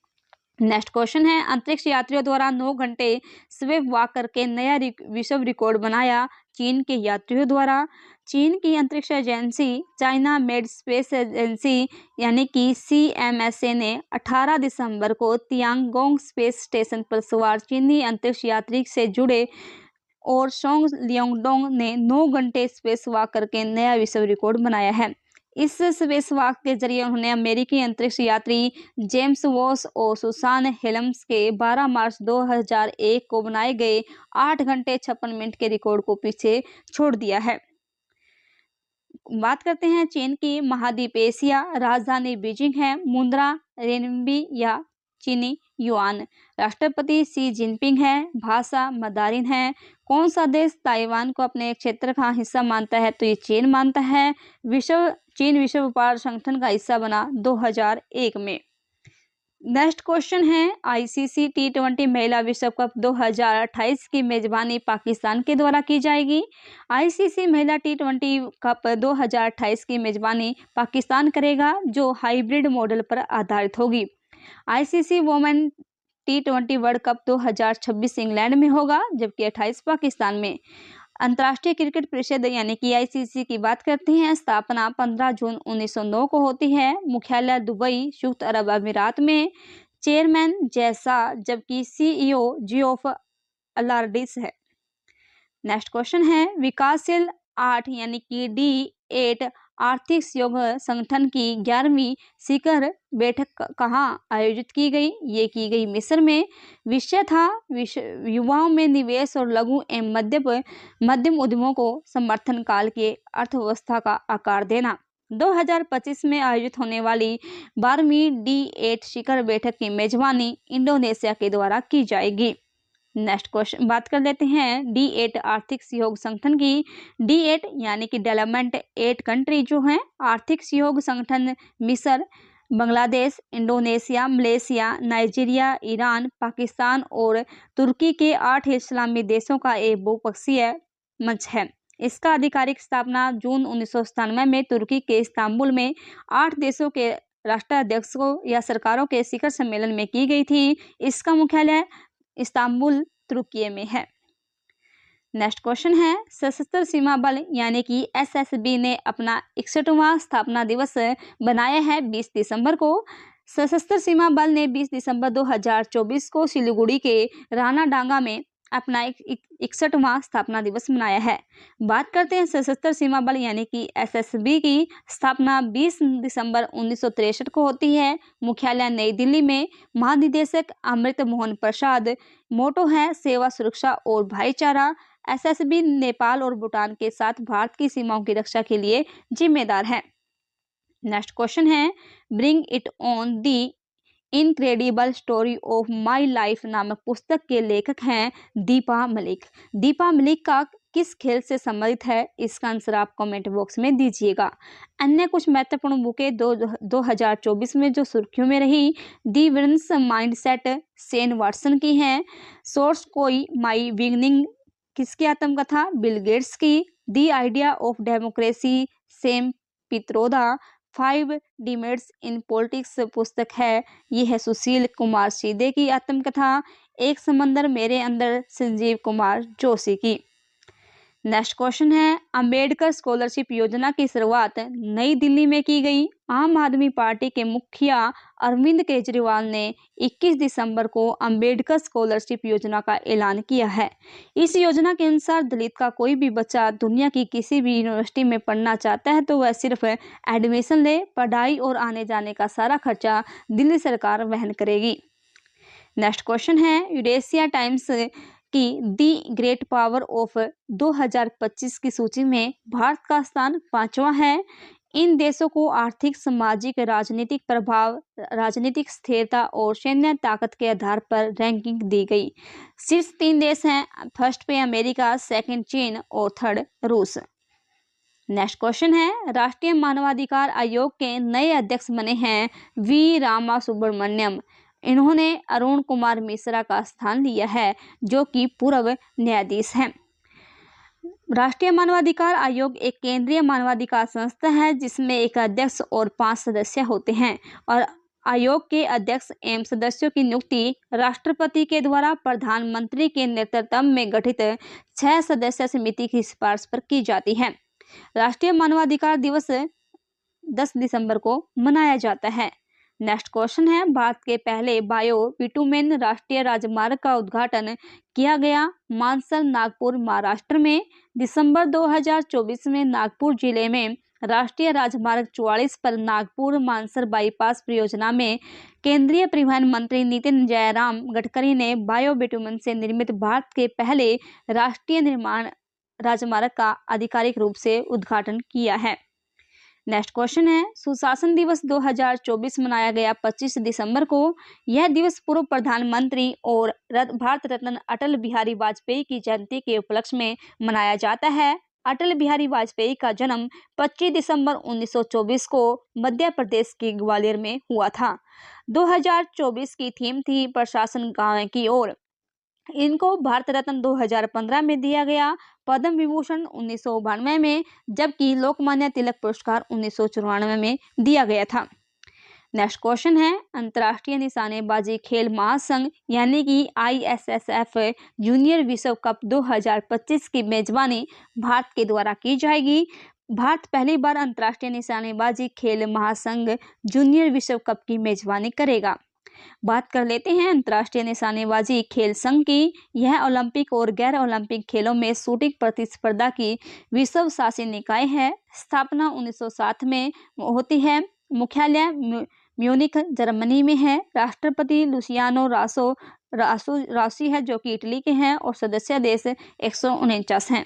नेक्स्ट क्वेश्चन है, अंतरिक्ष यात्रियों द्वारा 9 घंटे स्वेप वॉक करके नया विश्व रिकॉर्ड बनाया चीन के यात्रियों द्वारा। चीन की अंतरिक्ष agency China made space agency यानी कि CMSA ने 18 दिसंबर को तियांगोंग स्पेस स्टेशन पर सवार चीनी अंतरिक्ष यात्री से जुड़े और सोंग लियोंगडोंग ने 9 घंटे स्पेस वॉक करके नया विश्व रिकॉर्ड बनाया है। इस स्पेस वॉक के जरिए उन्होंने अमेरिकी अंतरिक्ष यात्री जेम्स वॉस और सुसान हेल्म्स के 12 मार्च 2001 को बनाए गए 8 घंटे 56 मिनट के रिकॉर्ड को पीछे छोड़ दिया है। बात करते हैं चीन की, महाद्वीप एशिया। राजधानी बीजिंग है। मुद्रा रेनबी या चीनी युआन। राष्ट्रपति शी जिनपिंग है। भाषा मंदारिन है। कौन सा देश ताइवान को अपने क्षेत्र का हिस्सा मानता है? तो ये चीन मानता है। चीन विश्व व्यापार संगठन का हिस्सा बना 2001 में। नेक्स्ट क्वेश्चन है, ICC T20 महिला विश्व कप 2028 की मेजबानी पाकिस्तान के द्वारा की जाएगी। ICC महिला T20 कप 2028 की मेजबानी पाकिस्तान करेगा, जो हाइब्रिड मॉडल पर आधारित होगी। ICC women T20 world cup 2026 England में होगा, जबकि 28 पाकिस्तान में। अंतर्राष्ट्रीय क्रिकेट परिषद यानी कि ICC की बात करते हैं। स्थापना 15 जून 1909 को होती है। मुख्यालय दुबई, संयुक्त अरब अमीरात में। चेयरमैन जैसा, जबकि CEO जियोफ अलार्डिस है। नेक्स्ट क्वेश्चन है, विकासशील 8 यानी कि D8 आर्थिक सहयोग संगठन की 11वीं शिखर बैठक कहाँ आयोजित की गई? ये की गई मिस्र में। विषय था युवाओं में निवेश और लघु एवं मध्यम उद्यमों को समर्थन काल के अर्थव्यवस्था का आकार देना। 2025 में आयोजित होने वाली 12वीं D8 शिखर बैठक की मेजबानी इंडोनेशिया के द्वारा की जाएगी। नेक्स्ट क्वेश्चन बात कर लेते हैं D8 आर्थिक सहयोग संगठन की। D8 यानी कि डेवलपमेंट 8 कंट्री जो हैं आर्थिक सहयोग संगठन मिस्र, Bangladesh, Indonesia, Malaysia, Nigeria, Iran, Pakistan और तुर्की के 8 इस्लामी देशों का एक बहुपक्षीय मंच है। इसका आधिकारिक स्थापना जून 1997 में तुर्की के इस्तांबुल में 8 देशों के राष्ट्राध्यक्षों या सरकारों के शिखर सम्मेलन में की गई थी। इसका मुख्यालय इस्तांबुल तुर्की में है। नेक्स्ट क्वेश्चन है, सशस्त्र सीमा बल यानी कि SSB ने अपना 61वां स्थापना दिवस बनाया है 20 दिसंबर को। सशस्त्र सीमा बल ने 20 दिसंबर 2024 को सिलीगुड़ी के रानाडांगा में अपना 61वां स्थापना दिवस मनाया है। बात करते हैं सशस्त्र सीमा बल यानी कि एसएसबी की स्थापना 20 दिसंबर 1963 को होती है। मुख्यालय नई दिल्ली में। महानिदेशक अमृत मोहन प्रसाद। मोटो है सेवा, सुरक्षा और भाईचारा। एसएसबी नेपाल और भूटान के साथ भारत की सीमाओं की रक्षा के लिए जिम्मेदार है। नेक्स्ट क्वेश्चन है, bring it on the incredible story of my life नामक पुस्तक के लेखक हैं दीपा मलिक। दीपा मलिक का किस खेल से संबंधित है? इसका आंसर आप कमेंट बॉक्स में दीजिएगा। अन्य कुछ महत्वपूर्ण बुकें 2024 में जो सुर्खियों में रही, दी विंस माइंडसेट शेन वाटसन की हैं। सोर्स कोई माई बिगनिंग किसकी आत्मकथा? बिल गेट्स की। The idea of democracy Sam Pitroda. 5 debates in politics पुस्तक है, ये है सुशील कुमार सीधे की आत्मकथा। एक समंदर मेरे अंदर संजीव कुमार जोशी की। नेक्स्ट क्वेश्चन है, अंबेडकर स्कॉलरशिप योजना की शुरुआत नई दिल्ली में की गई। आम आदमी पार्टी के मुखिया अरविंद केजरीवाल ने 21 दिसंबर को अंबेडकर स्कॉलरशिप योजना का ऐलान किया है। इस योजना के अनुसार दलित का कोई भी बच्चा दुनिया की किसी भी यूनिवर्सिटी में पढ़ना चाहता है तो वह सिर्फ एडमिशन ले, पढ़ाई और आने जाने का सारा खर्चा दिल्ली सरकार वहन करेगी। नेक्स्ट क्वेश्चन है, यूरेशिया टाइम्स की दी ग्रेट पावर ऑफ 2025 की सूची में भारत का स्थान 5वां है। इन देशों को आर्थिक, सामाजिक, राजनीतिक प्रभाव, राजनीतिक स्थिरता और सैन्य ताकत के आधार पर रैंकिंग दी गई। शीर्ष 3 देश हैं, फर्स्ट पे अमेरिका, सेकंड चीन और थर्ड रूस। नेक्स्ट क्वेश्चन है, राष्ट्रीय मानवाधिकार आयोग के नए अध्यक्ष बने हैं वी रामा सुब्रमण्यम। इन्होंने अरुण कुमार मिश्रा का स्थान लिया है जो कि पूर्व न्यायाधीश हैं। राष्ट्रीय मानवाधिकार आयोग एक केंद्रीय मानवाधिकार संस्था है जिसमें एक अध्यक्ष और 5 सदस्य होते हैं और आयोग के अध्यक्ष एवं सदस्यों की नियुक्ति राष्ट्रपति के द्वारा प्रधानमंत्री के नेतृत्व में गठित 6 सदस्य समिति की सिफारिश पर की जाती है। राष्ट्रीय मानवाधिकार दिवस 10 दिसंबर को मनाया जाता है। नेक्स्ट क्वेश्चन है, भारत के पहले बायो बिटुमेन राष्ट्रीय राजमार्ग का उद्घाटन किया गया मानसर, नागपुर, महाराष्ट्र में। दिसंबर 2024 में नागपुर जिले में राष्ट्रीय राजमार्ग 44 पर नागपुर मानसर बाईपास परियोजना में केंद्रीय परिवहन मंत्री नितिन जयराम गडकरी ने बायो बिटुमेन से निर्मित भारत के पहले राष्ट्रीय निर्माण राजमार्ग का आधिकारिक रूप से उद्घाटन किया है। नेक्स्ट क्वेश्चन है, सुशासन दिवस 2024 मनाया गया 25 दिसंबर को। यह दिवस पूर्व प्रधानमंत्री और भारत रत्न अटल बिहारी वाजपेयी की जयंती के उपलक्ष्य में मनाया जाता है। अटल बिहारी वाजपेयी का जन्म 25 दिसंबर 1924 को मध्य प्रदेश के ग्वालियर में हुआ था। 2024 की थीम थी प्रशासन गांव की ओर। इनको भारत रत्न 2015 में दिया गया, पद्म विभूषण 1992 में, जबकि लोकमान्य तिलक पुरस्कार 1994 में दिया गया था। नेक्स्ट क्वेश्चन है, अंतर्राष्ट्रीय निशानेबाजी खेल महासंघ यानी कि ISSF जूनियर विश्व कप 2025 की मेजबानी भारत के द्वारा की जाएगी। भारत पहली बार अंतर्राष्ट्रीय निशानेबाजी खेल महासंघ जूनियर विश्व कप की मेजबानी करेगा। बात कर लेते हैं अंतर्राष्ट्रीय निशानेबाजी खेल संघ की। यह ओलंपिक और गैर ओलंपिक खेलों में शूटिंग प्रतिस्पर्धा की विश्व शासी निकाय है। स्थापना 1907 में होती है। मुख्यालय म्यूनिख जर्मनी में है। राष्ट्रपति लुसियानो रासी है जो कि इटली के हैं और सदस्य देश 149 हैं।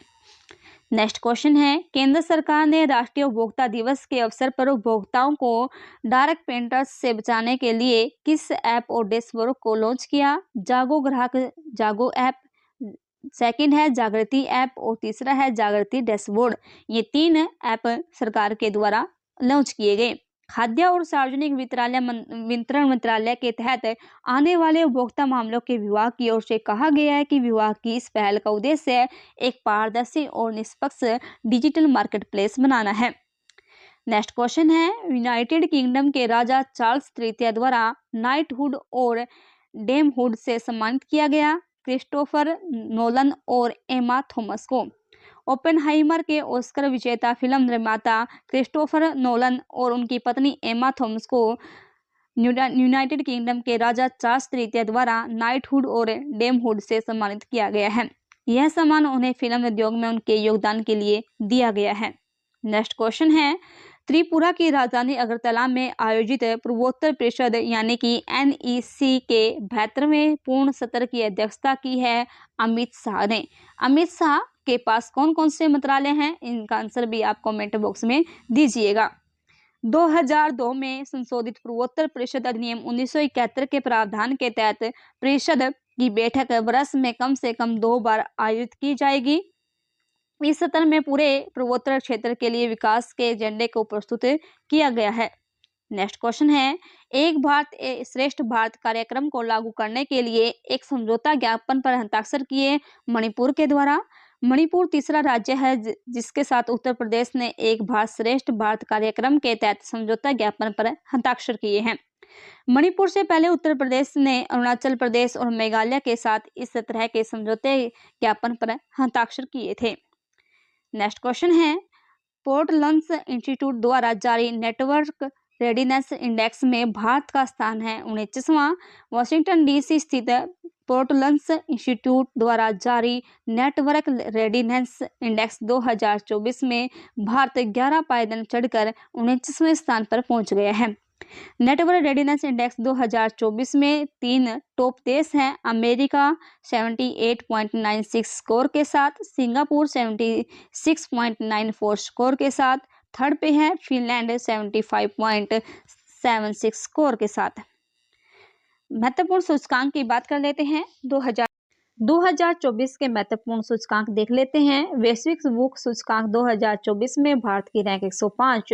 नेक्स्ट क्वेश्चन है, केंद्र सरकार ने राष्ट्रीय उपभोक्ता दिवस के अवसर पर उपभोक्ताओं को डायरेक्ट पेमेंट्स से बचाने के लिए किस ऐप और डैशबोर्ड को लॉन्च किया? जागो ग्राहक जागो ऐप, सेकंड है जागृति ऐप और तीसरा है जागृति डैशबोर्ड। ये 3 ऐप सरकार के द्वारा लॉन्च किए गए। खाद्य और सार्वजनिक वितरण मंत्रालय के तहत आने वाले उपभोक्ता मामलों के विभाग की ओर से कहा गया है कि विभाग की इस पहल का उद्देश्य एक पारदर्शी और निष्पक्ष डिजिटल मार्केट प्लेस बनाना है। नेक्स्ट क्वेश्चन है, यूनाइटेड किंगडम के राजा चार्ल्स तृतीय द्वारा नाइटहुड और डेमहुड से सम्मानित किया गया क्रिस्टोफर नोलन और एमा थॉमस को। ओपेनहाइमर के ऑस्कर विजेता फिल्म निर्माता क्रिस्टोफर नोलन और उनकी पत्नी एमा थॉमस को यूनाइटेड किंगडम के राजा चार्ल्स तृतीय द्वारा नाइटहुड और डेमहुड से सम्मानित किया गया है। यह सम्मान उन्हें फिल्म उद्योग में उनके योगदान के लिए दिया गया है। नेक्स्ट क्वेश्चन है, त्रिपुरा की राजधानी अगरतला में आयोजित पूर्वोत्तर परिषद यानी कि NEC के 72वें पूर्ण सत्र की अध्यक्षता की है अमित शाह ने। अमित शाह के पास कौन कौन से मंत्रालय हैं, इनका आंसर भी आप कमेंट बॉक्स में दीजिएगा। 2002 में संशोधित पूर्वोत्तर परिषद अधिनियम 1971 के प्रावधान के तहत परिषद की बैठक वर्ष में कम से कम 2 बार आयोजित की जाएगी। इस सत्र में पूरे पूर्वोत्तर क्षेत्र के लिए विकास के एजेंडे को प्रस्तुत किया गया है। नेक्स्ट क्वेश्चन है, एक भारत श्रेष्ठ भारत कार्यक्रम को लागू करने के लिए एक समझौता ज्ञापन पर हस्ताक्षर किए मणिपुर के द्वारा। मणिपुर तीसरा राज्य है जिसके साथ उत्तर प्रदेश ने एक भारत श्रेष्ठ भारत कार्यक्रम के तहत समझौता ज्ञापन पर हस्ताक्षर किए हैं। मणिपुर से पहले उत्तर प्रदेश ने अरुणाचल प्रदेश और मेघालय के साथ इस तरह के समझौते ज्ञापन पर हस्ताक्षर किए थे। नेक्स्ट क्वेश्चन है, पोर्टलैंड्स इंस्टीट्यूट द्वारा जारी नेटवर्क रेडीनेस इंडेक्स में भारत का स्थान है 49वां। वाशिंगटन DC स्थित पोर्टलैंड्स इंस्टीट्यूट द्वारा जारी नेटवर्क रेडीनेस इंडेक्स 2024 में भारत 11 पायदान चढ़कर 49वें स्थान पर पहुंच गया है। नेटवर्क रेडीनेस इंडेक्स 2024 में 3 टॉप देश हैं, अमेरिका 78.96 स्कोर के साथ, सिंगापुर 76.94 स्कोर के साथ, थर्ड पे है फिनलैंड 75.76 स्कोर के साथ। महत्वपूर्ण सूचकांक की बात कर लेते हैं। 2024 के महत्वपूर्ण सूचकांक देख लेते हैं। वैश्विक भूख सूचकांक 2024 में भारत की रैंक 105।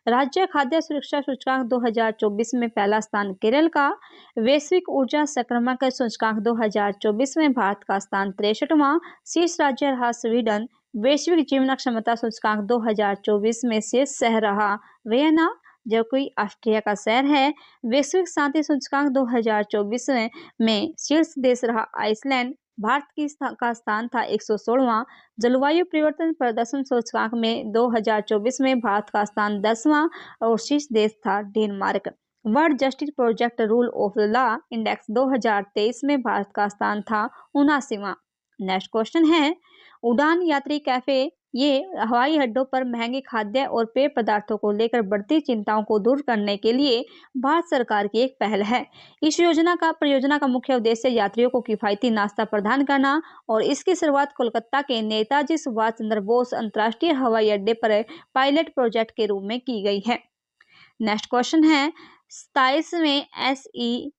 राज्य खाद्य सुरक्षा सूचकांक 2024 में पहला स्थान केरल का। वैश्विक ऊर्जा संक्रमण सूचकांक 2024 में भारत का स्थान 63वां। शीर्ष राज्य रहा स्वीडन। वैश्विक जीवन क्षमता सूचकांक 2024 में शीर्ष शहर रहा वियना जो कि ऑस्ट्रिया का शहर है। वैश्विक शांति सूचकांक 2024 में शीर्ष देश रहा आइसलैंड। भारत का स्थान था 116वां। जलवायु परिवर्तन प्रदर्शन सूचकांक में 2024 में भारत का स्थान 10वां और शीर्ष देश था Denmark. World justice project rule of law index 2023 में भारत का स्थान था 79वां। नेक्स्ट क्वेश्चन है, उड़ान यात्री कैफे ये हवाई अड्डों पर महंगे खाद्य और पेय पदार्थों को लेकर बढ़ती चिंताओं को दूर करने के लिए भारत सरकार की एक पहल है। इस परियोजना का मुख्य उद्देश्य यात्रियों को किफायती नाश्ता प्रदान करना और इसकी शुरुआत कोलकाता के नेताजी सुभाष चंद्र बोस अंतर्राष्ट्रीय हवाई अड्डे पर पायलट प्रोजेक्ट के रूप में की गई है। नेक्स्ट क्वेश्चन है, 27वें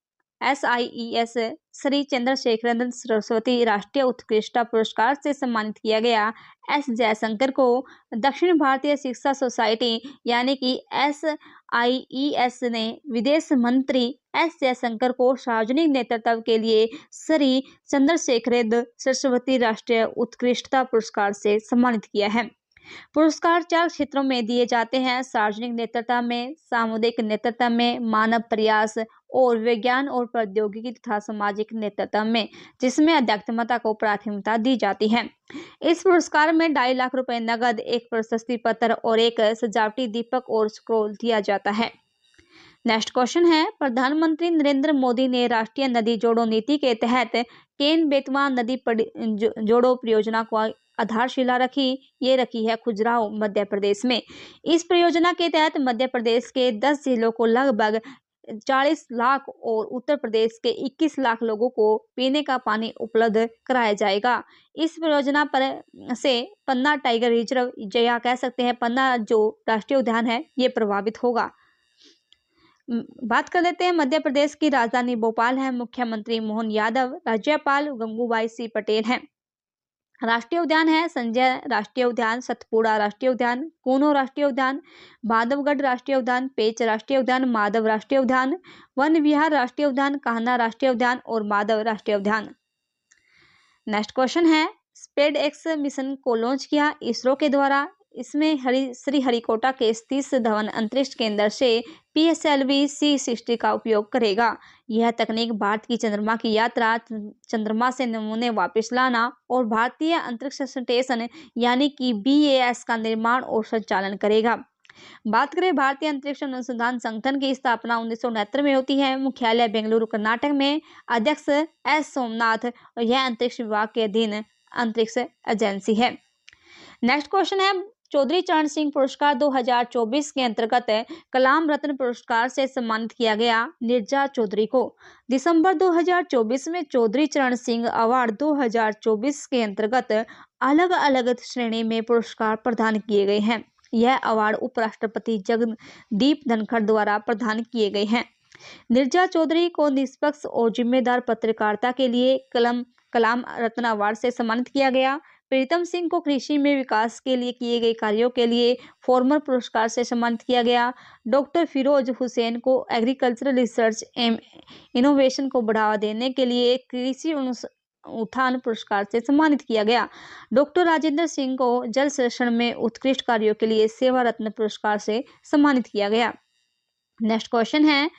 SIES श्री चंद्रशेखरन सरस्वती राष्ट्रीय उत्कृष्टता पुरस्कार से सम्मानित किया गया S जयशंकर को दक्षिण भारतीय शिक्षा सोसाइटी यानी कि SIES ने विदेश मंत्री S जयशंकर को सार्वजनिक नेतृत्व के लिए श्री चंद्रशेखरन सरस्वती राष्ट्रीय उत्कृष्टता पुरस्कार से सम्मानित किया है। पुरस्कार 4 क्षेत्रों में दिए जाते हैं, सार्वजनिक नेतृत्व में, सामुदायिक नेतृत्व में, मानव प्रयास और विज्ञान और प्रौद्योगिकी तथा सामाजिक नेतृत्व में, जिसमें अध्यात्मता को प्राथमिकता दी जाती है। इस पुरस्कार में 2.5 लाख रुपए नगद, एक प्रशस्ति पत्र और एक सजावटी दीपक और स्क्रॉल दिया जाता है। नेक्स्ट क्वेश्चन है, प्रधानमंत्री नरेंद्र मोदी ने राष्ट्रीय नदी जोड़ो नीति के तहत केन बेतवा नदी जोड़ो परियोजना को आधारशिला रखी है खजुराहो मध्य प्रदेश में। इस परियोजना के तहत मध्य प्रदेश के 10 जिलों को लगभग 40 लाख और उत्तर प्रदेश के 21 लाख लोगों को पीने का पानी उपलब्ध कराया जाएगा। इस परियोजना पर से पन्ना टाइगर रिजर्व या कह सकते हैं पन्ना जो राष्ट्रीय उद्यान है ये प्रभावित होगा। बात कर लेते हैं, मध्य प्रदेश की राजधानी भोपाल है। मुख्यमंत्री मोहन यादव, राज्यपाल गंगूबाई सी पटेल हैं। राष्ट्रीय उद्यान है संजय राष्ट्रीय उद्यान, सतपुड़ा राष्ट्रीय उद्यान, कूनो राष्ट्रीय उद्यान, बांधवगढ़ राष्ट्रीय उद्यान, पेंच राष्ट्रीय उद्यान, माधव राष्ट्रीय उद्यान, वन विहार राष्ट्रीय उद्यान, कान्हा राष्ट्रीय उद्यान और माधव राष्ट्रीय उद्यान। नेक्स्ट क्वेश्चन है, स्पेसएक्स मिशन को लॉन्च किया इसरो के द्वारा। इसमें श्रीहरिकोटा के सतीश धवन अंतरिक्ष केंद्र से PSLV C60 का उपयोग करेगा। यह तकनीक भारत की चंद्रमा की यात्रा, चंद्रमा से नमूने वापस लाना और भारतीय अंतरिक्ष स्टेशन यानी कि BAS का निर्माण और संचालन करेगा। बात करें भारतीय अंतरिक्ष अनुसंधान संगठन की स्थापना 1969 में होती है। मुख्यालय बेंगलुरु कर्नाटक में। अध्यक्ष एस सोमनाथ और यह अंतरिक्ष विभाग के अधीन अंतरिक्ष एजेंसी है। नेक्स्ट क्वेश्चन है, चौधरी चरण सिंह पुरस्कार 2024 के अंतर्गत कलाम रत्न पुरस्कार से सम्मानित किया गया नीरजा चौधरी को। दिसंबर 2024 में चौधरी चरण सिंह अवार्ड 2024 के अंतर्गत अलग अलग श्रेणी में पुरस्कार प्रदान किए गए हैं। यह अवार्ड उपराष्ट्रपति जगदीप धनखड़ द्वारा प्रदान किए गए हैं। नीरजा चौधरी को निष्पक्ष और जिम्मेदार पत्रकारिता के लिए कलाम रत्न अवार्ड से सम्मानित किया गया। प्रीतम सिंह को कृषि में विकास के लिए किए गए कार्यों के लिए फॉर्मर पुरस्कार से सम्मानित किया गया। डॉक्टर फिरोज हुसैन को एग्रीकल्चरल रिसर्च एंड इनोवेशन को बढ़ावा देने के लिए कृषि उत्थान पुरस्कार से सम्मानित किया गया। डॉक्टर राजेंद्र सिंह को जल संरक्षण में उत्कृष्ट कार्यों के लिए सेवा रत्न पुरस्कार से सम्मानित किया गया। नेक्स्ट क्वेश्चन है,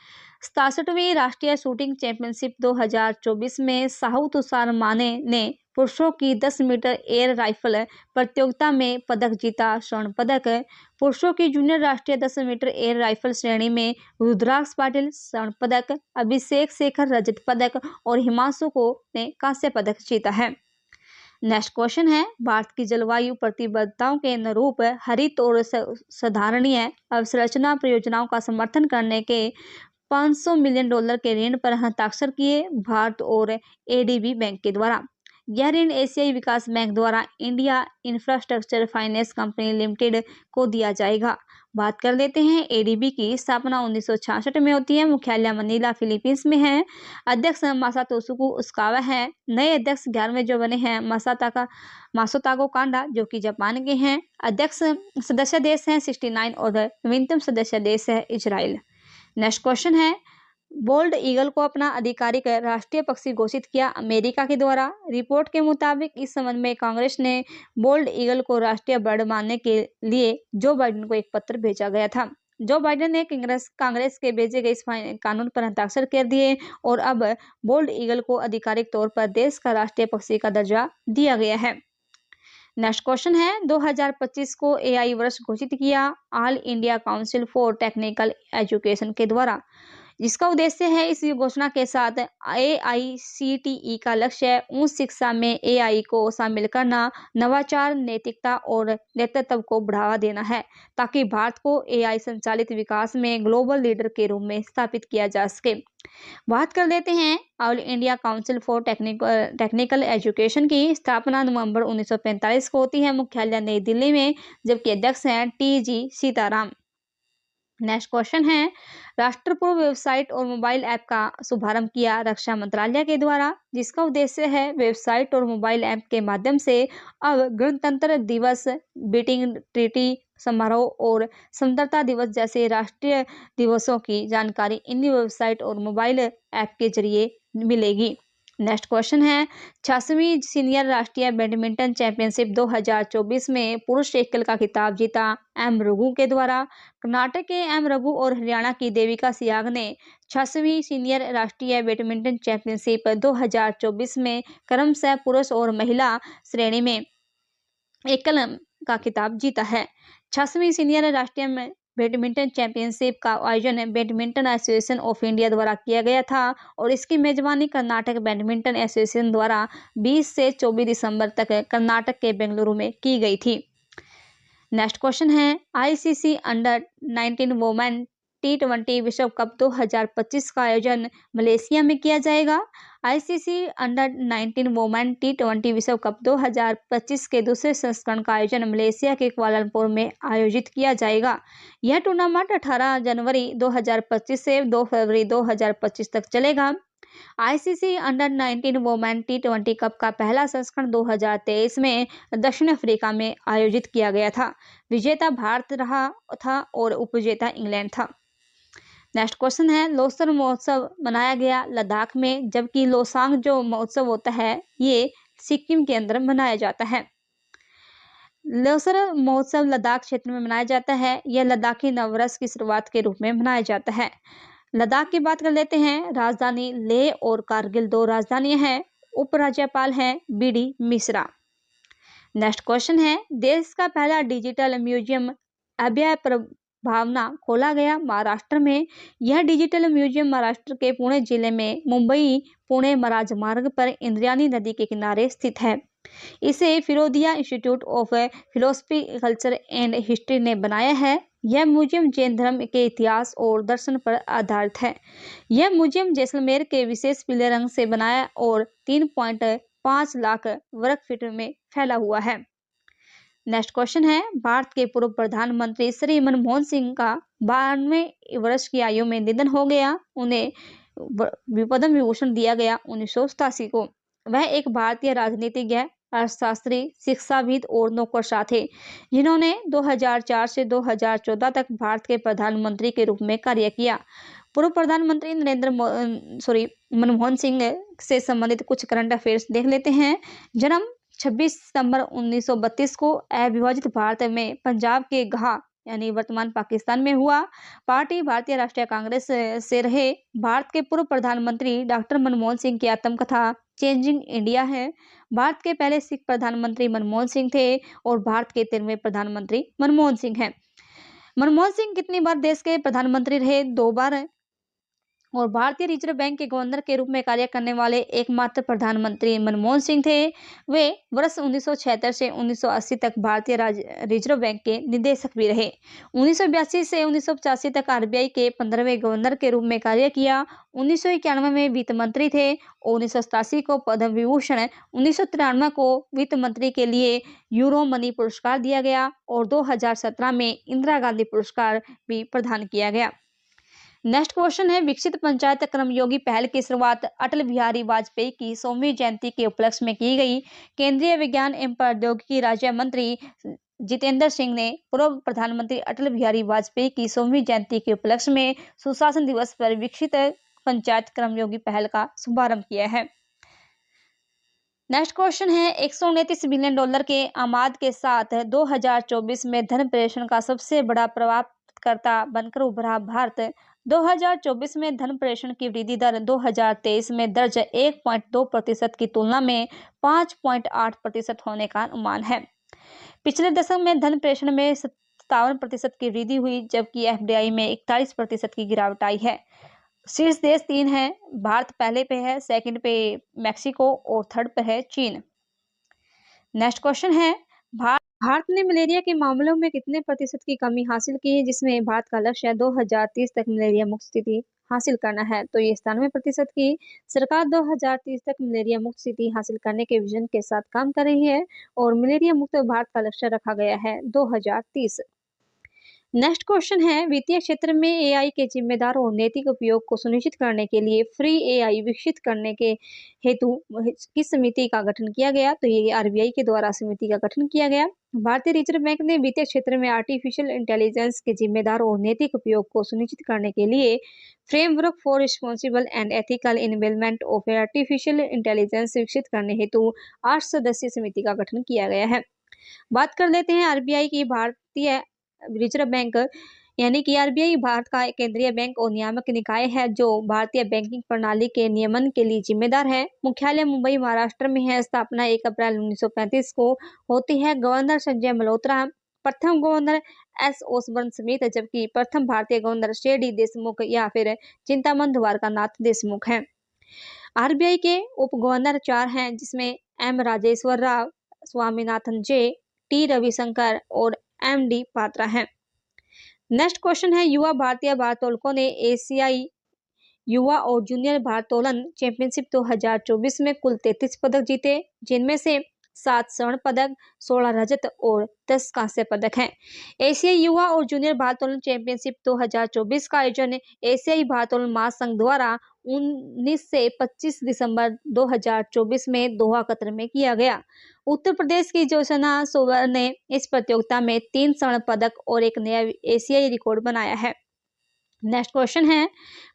67वीं राष्ट्रीय शूटिंग चैंपियनशिप 2024 में साहू तुषार माने ने पुरुषों की 10 मीटर एयर राइफल प्रतियोगिता में पदक जीता। स्वर्ण पदक। पुरुषों की जूनियर राष्ट्रीय 10 मीटर एयर राइफल श्रेणी में रुद्राक्ष पाटिल स्वर्ण पदक, अभिषेक शेखर रजत पदक और हिमांशु को ने कांस्य पदक जीता है। नेक्स्ट क्वेश्चन है, भारत की जलवायु प्रतिबद्धताओं के अनुरूप हरित और साधारणीय अवसंरचना परियोजनाओं का समर्थन करने के $500 मिलियन के ऋण पर हस्ताक्षर किए भारत और एडीबी बैंक के द्वारा। यह ऋण एशियाई विकास बैंक द्वारा India infrastructure finance company limited को दिया जाएगा। बात कर लेते हैं, एडीबी की स्थापना 1966 में होती है। मुख्यालय मनीला फिलीपींस में है। अध्यक्ष मासातोशुको उस्कावा है। नए अध्यक्ष 11वें जो बने हैं मासोताको कांडा जो कि जापान के हैं। अध्यक्ष सदस्य देश हैं 69 और नवीनतम सदस्य देश है इजराइल। नेक्स्ट क्वेश्चन है, बोल्ड ईगल को अपना आधिकारिक राष्ट्रीय पक्षी घोषित किया अमेरिका के द्वारा। रिपोर्ट के मुताबिक इस संबंध में कांग्रेस ने बोल्ड ईगल को राष्ट्रीय बर्ड मानने के लिए जो बाइडेन को एक पत्र भेजा गया था। जो बाइडेन ने कांग्रेस के भेजे गए इस कानून पर हस्ताक्षर कर दिए और अब बोल्ड ईगल को आधिकारिक तौर पर देश का राष्ट्रीय पक्षी का दर्जा दिया गया है। नेक्स्ट क्वेश्चन है, 2025 को एआई वर्ष घोषित किया all India council for technical education के द्वारा, जिसका उद्देश्य है इस घोषणा के साथ AICTE का लक्ष्य उच्च शिक्षा में AI को शामिल करना, नवाचार, नैतिकता और नेतृत्व को बढ़ावा देना है ताकि भारत को AI संचालित विकास में ग्लोबल लीडर के रूप में स्थापित किया जा सके। बात कर लेते हैं, all India council for technical education की स्थापना नवंबर 1945 को होती है। मुख्यालय नई दिल्ली में, जबकि अध्यक्ष हैं TG सीताराम। नेक्स्ट क्वेश्चन है, राष्ट्रपूर्व वेबसाइट और मोबाइल ऐप का शुभारंभ किया रक्षा मंत्रालय के द्वारा, जिसका उद्देश्य है वेबसाइट और मोबाइल ऐप के माध्यम से अब गणतंत्र दिवस, बीटिंग ट्रीटी समारोह और स्वतंत्रता दिवस जैसे राष्ट्रीय दिवसों की जानकारी इन वेबसाइट और मोबाइल ऐप के जरिए मिलेगी। नेक्स्ट क्वेश्चन है, 86वीं सीनियर राष्ट्रीय बैडमिंटन चैंपियनशिप 2024 में पुरुष एकल का खिताब जीता एम रघु के द्वारा। कर्नाटक के एम रघु और हरियाणा की देविका सियाग ने 86वीं सीनियर राष्ट्रीय बैडमिंटन चैंपियनशिप 2024 में क्रमशः पुरुष और महिला श्रेणी में एकल का खिताब जीता है। 86वीं सीनियर राष्ट्रीय बैडमिंटन चैंपियनशिप का आयोजन बैडमिंटन एसोसिएशन ऑफ इंडिया द्वारा किया गया था और इसकी मेजबानी कर्नाटक बैडमिंटन एसोसिएशन द्वारा 20 से 24 दिसंबर तक कर्नाटक के बेंगलुरु में की गई थी। नेक्स्ट क्वेश्चन है, ICC अंडर 19 वोमेन T20 विश्व कप 2025 का आयोजन मलेशिया में किया जाएगा। ICC अंडर 19 वोमेन T20 विश्व कप 2025 के दूसरे संस्करण का आयोजन मलेशिया के कुआलालंपुर में आयोजित किया जाएगा। यह टूर्नामेंट 18 जनवरी 2025 से 2 फरवरी 2025 तक चलेगा। ICC under 19 women T20 cup का पहला संस्करण 2023 में दक्षिण अफ्रीका में आयोजित किया गया था। विजेता भारत रहा था और उपविजेता इंग्लैंड था। नेक्स्ट क्वेश्चन है, लोसर महोत्सव मनाया गया लद्दाख में, जबकि लोसांग जो महोत्सव होता है ये सिक्किम के अंदर मनाया जाता है। लोसर महोत्सव लद्दाख क्षेत्र में मनाया जाता है। यह लद्दाखी नववर्ष की शुरुआत के रूप में मनाया जाता है। लद्दाख की बात कर लेते हैं, राजधानी लेह और कारगिल 2 राजधानियां हैं। उपराज्यपाल हैं BD मिश्रा। नेक्स्ट क्वेश्चन है, देश का पहला डिजिटल म्यूजियम अभय भावना खोला गया। महाराष्ट्र में यह डिजिटल म्यूजियम महाराष्ट्र के पुणे जिले में मुंबई पुणे राजमार्ग पर इंद्रायणी नदी के किनारे स्थित है। इसे Firodia institute of philosophy culture and history ने बनाया है। यह म्यूजियम जैन धर्म के इतिहास और दर्शन पर आधारित है। यह म्यूजियम जैसलमेर के विशेष पीले रंग से बनाया और 3.5 लाख वर्ग फीट में फैला हुआ है। नेक्स्ट क्वेश्चन है, भारत के पूर्व प्रधानमंत्री श्री मनमोहन सिंह का 92 वर्ष की आयु में निधन हो गया। उन्हें पद्म विभूषण दिया गया 1987 को। वह एक भारतीय राजनीतिज्ञ, अर्थशास्त्री, शिक्षाविद और नौकरशाह थे, जिन्होंने 2004 से 2014 तक भारत के प्रधानमंत्री के रूप में कार्य किया। पूर्व प्रधानमंत्री मनमोहन सिंह से संबंधित कुछ करंट अफेयर्स देख लेते हैं। जन्म 26 सितंबर 1932 को अविभाजित भारत में पंजाब के गाह यानी वर्तमान पाकिस्तान में हुआ। पार्टी भारतीय राष्ट्रीय कांग्रेस से रहे। भारत के पूर्व प्रधानमंत्री डॉक्टर मनमोहन सिंह की आत्मकथा चेंजिंग इंडिया है। भारत के पहले सिख प्रधानमंत्री मनमोहन सिंह थे और भारत के 13वें प्रधानमंत्री मनमोहन सिंह हैं। मनमोहन सिंह कितनी बार देश के प्रधानमंत्री रहे? 2 बार। और भारतीय रिजर्व बैंक के गवर्नर के रूप में कार्य करने वाले एकमात्र प्रधानमंत्री मनमोहन सिंह थे। वे वर्ष 1976 से 1980 तक भारतीय रिजर्व बैंक के निदेशक भी रहे। 1982 से 1985 तक आरबीआई के 15वें गवर्नर के रूप में कार्य किया। 1991 में वित्त मंत्री थे। 1987 को पद्म विभूषण, 1993 को वित्त मंत्री के लिए यूरो मनी पुरस्कार दिया गया और 2017 में इंदिरा गांधी पुरस्कार भी प्रदान किया गया। नेक्स्ट क्वेश्चन है, विकसित पंचायत कर्मयोगी पहल की शुरुआत अटल बिहारी वाजपेयी की 100वीं जयंती के उपलक्ष्य में की गई। केंद्रीय विज्ञान एवं प्रौद्योगिकी राज्य मंत्री जितेंद्र सिंह ने पूर्व प्रधानमंत्री अटल बिहारी वाजपेयी की 100वीं जयंती के उपलक्ष्य में सुशासन दिवस पर विकसित पंचायत कर्मयोगी पहल का शुभारंभ किया है। नेक्स्ट क्वेश्चन है, $129 बिलियन के आमाद के साथ 2024 में धन प्रेषण का सबसे बड़ा प्राप्तकर्ता बनकर उभरा भारत। 2024 में धन प्रेषण की वृद्धि दर 2023 में दर्ज 1.2% की तुलना में 5.8% होने का अनुमान है। पिछले दशक में धन प्रेषण में 57% की वृद्धि हुई, जबकि एफडीआई में 41% की गिरावट आई है। शीर्ष देश 3 हैं। भारत पहले पे है, सेकंड पे मैक्सिको और थर्ड पे है चीन। नेक्स्ट क्वेश्चन है, भारत ने मलेरिया के मामलों में कितने प्रतिशत की कमी हासिल की है, जिसमें भारत का लक्ष्य है 2030 तक मलेरिया मुक्त स्थिति हासिल करना है। तो ये 97% की। सरकार 2030 तक मलेरिया मुक्त स्थिति हासिल करने के विजन के साथ काम कर रही है और मलेरिया मुक्त भारत का लक्ष्य रखा गया है 2030। नेक्स्ट क्वेश्चन है, वित्तीय क्षेत्र में एआई के जिम्मेदार और नैतिक उपयोग को सुनिश्चित करने के लिए फ्री एआई विकसित करने के हेतु किस समिति का गठन किया गया? तो ये आरबीआई के द्वारा समिति का गठन किया गया। भारतीय रिजर्व बैंक ने वित्तीय क्षेत्र में आर्टिफिशियल इंटेलिजेंस के जिम्मेदार और नैतिक उपयोग को सुनिश्चित करने के लिए framework for responsible and ethical involvement of artificial intelligence विकसित करने हेतु 8 सदस्यीय समिति का गठन किया गया है। बात कर लेते हैं आरबीआई की। भारतीय रिजर्व बैंक यानी कि आरबीआई भारत का केंद्रीय बैंक और नियामक निकाय है जो भारतीय बैंकिंग प्रणाली के नियमन के लिए जिम्मेदार है। मुख्यालय मुंबई महाराष्ट्र में है। स्थापना 1 अप्रैल 1935 को होती है। गवर्नर संजय मल्होत्रा, प्रथम गवर्नर एस ओसबर्न स्मिथ, जबकि प्रथम भारतीय गवर्नर डी देशमुख या फिर चिंतामन द्वारकानाथ देशमुख हैं। आरबीआई के उप गवर्नर 4 हैं, जिसमें एम राजेश्वर राव, स्वामीनाथन जे, टी रविशंकर और एमडी पात्रा हैं। नेक्स्ट क्वेश्चन है, युवा भारतीय भारोत्तोलकों ने एशियाई युवा और जूनियर भारोत्तोलन चैंपियनशिप 2024 में कुल 33 पदक जीते, जिनमें से 7 स्वर्ण पदक, 16 रजत और 10 कांस्य पदक हैं। एशियाई युवा और जूनियर भारोत्तोलन चैंपियनशिप 2024 का आयोजन एशियाई भारोत्तोलन महासंघ द्वारा 19 से 25 दिसंबर 2024 में दोहा कतर में किया गया। उत्तर प्रदेश की जोशना सोवर ने इस प्रतियोगिता में 3 स्वर्ण पदक और एक नया एशियाई रिकॉर्ड बनाया है। नेक्स्ट क्वेश्चन है,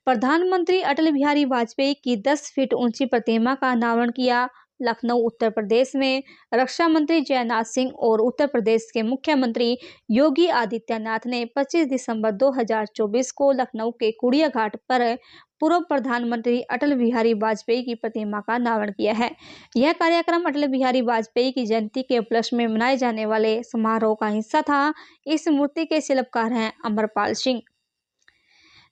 प्रधानमंत्री अटल बिहारी वाजपेयी की 10 फीट ऊंची प्रतिमा का अनावरण किया लखनऊ उत्तर प्रदेश में। रक्षा मंत्री जयनाथ सिंह और उत्तर प्रदेश के मुख्यमंत्री योगी आदित्यनाथ ने 25 दिसंबर 2024 को लखनऊ के कुड़िया घाट पर पूर्व प्रधानमंत्री अटल बिहारी वाजपेयी की प्रतिमा का अनावरण किया है। यह कार्यक्रम अटल बिहारी वाजपेयी की जयंती के उपलक्ष्य में मनाए जाने वाले समारोह का हिस्सा था। इस मूर्ति के शिल्पकार हैं अमरपाल सिंह।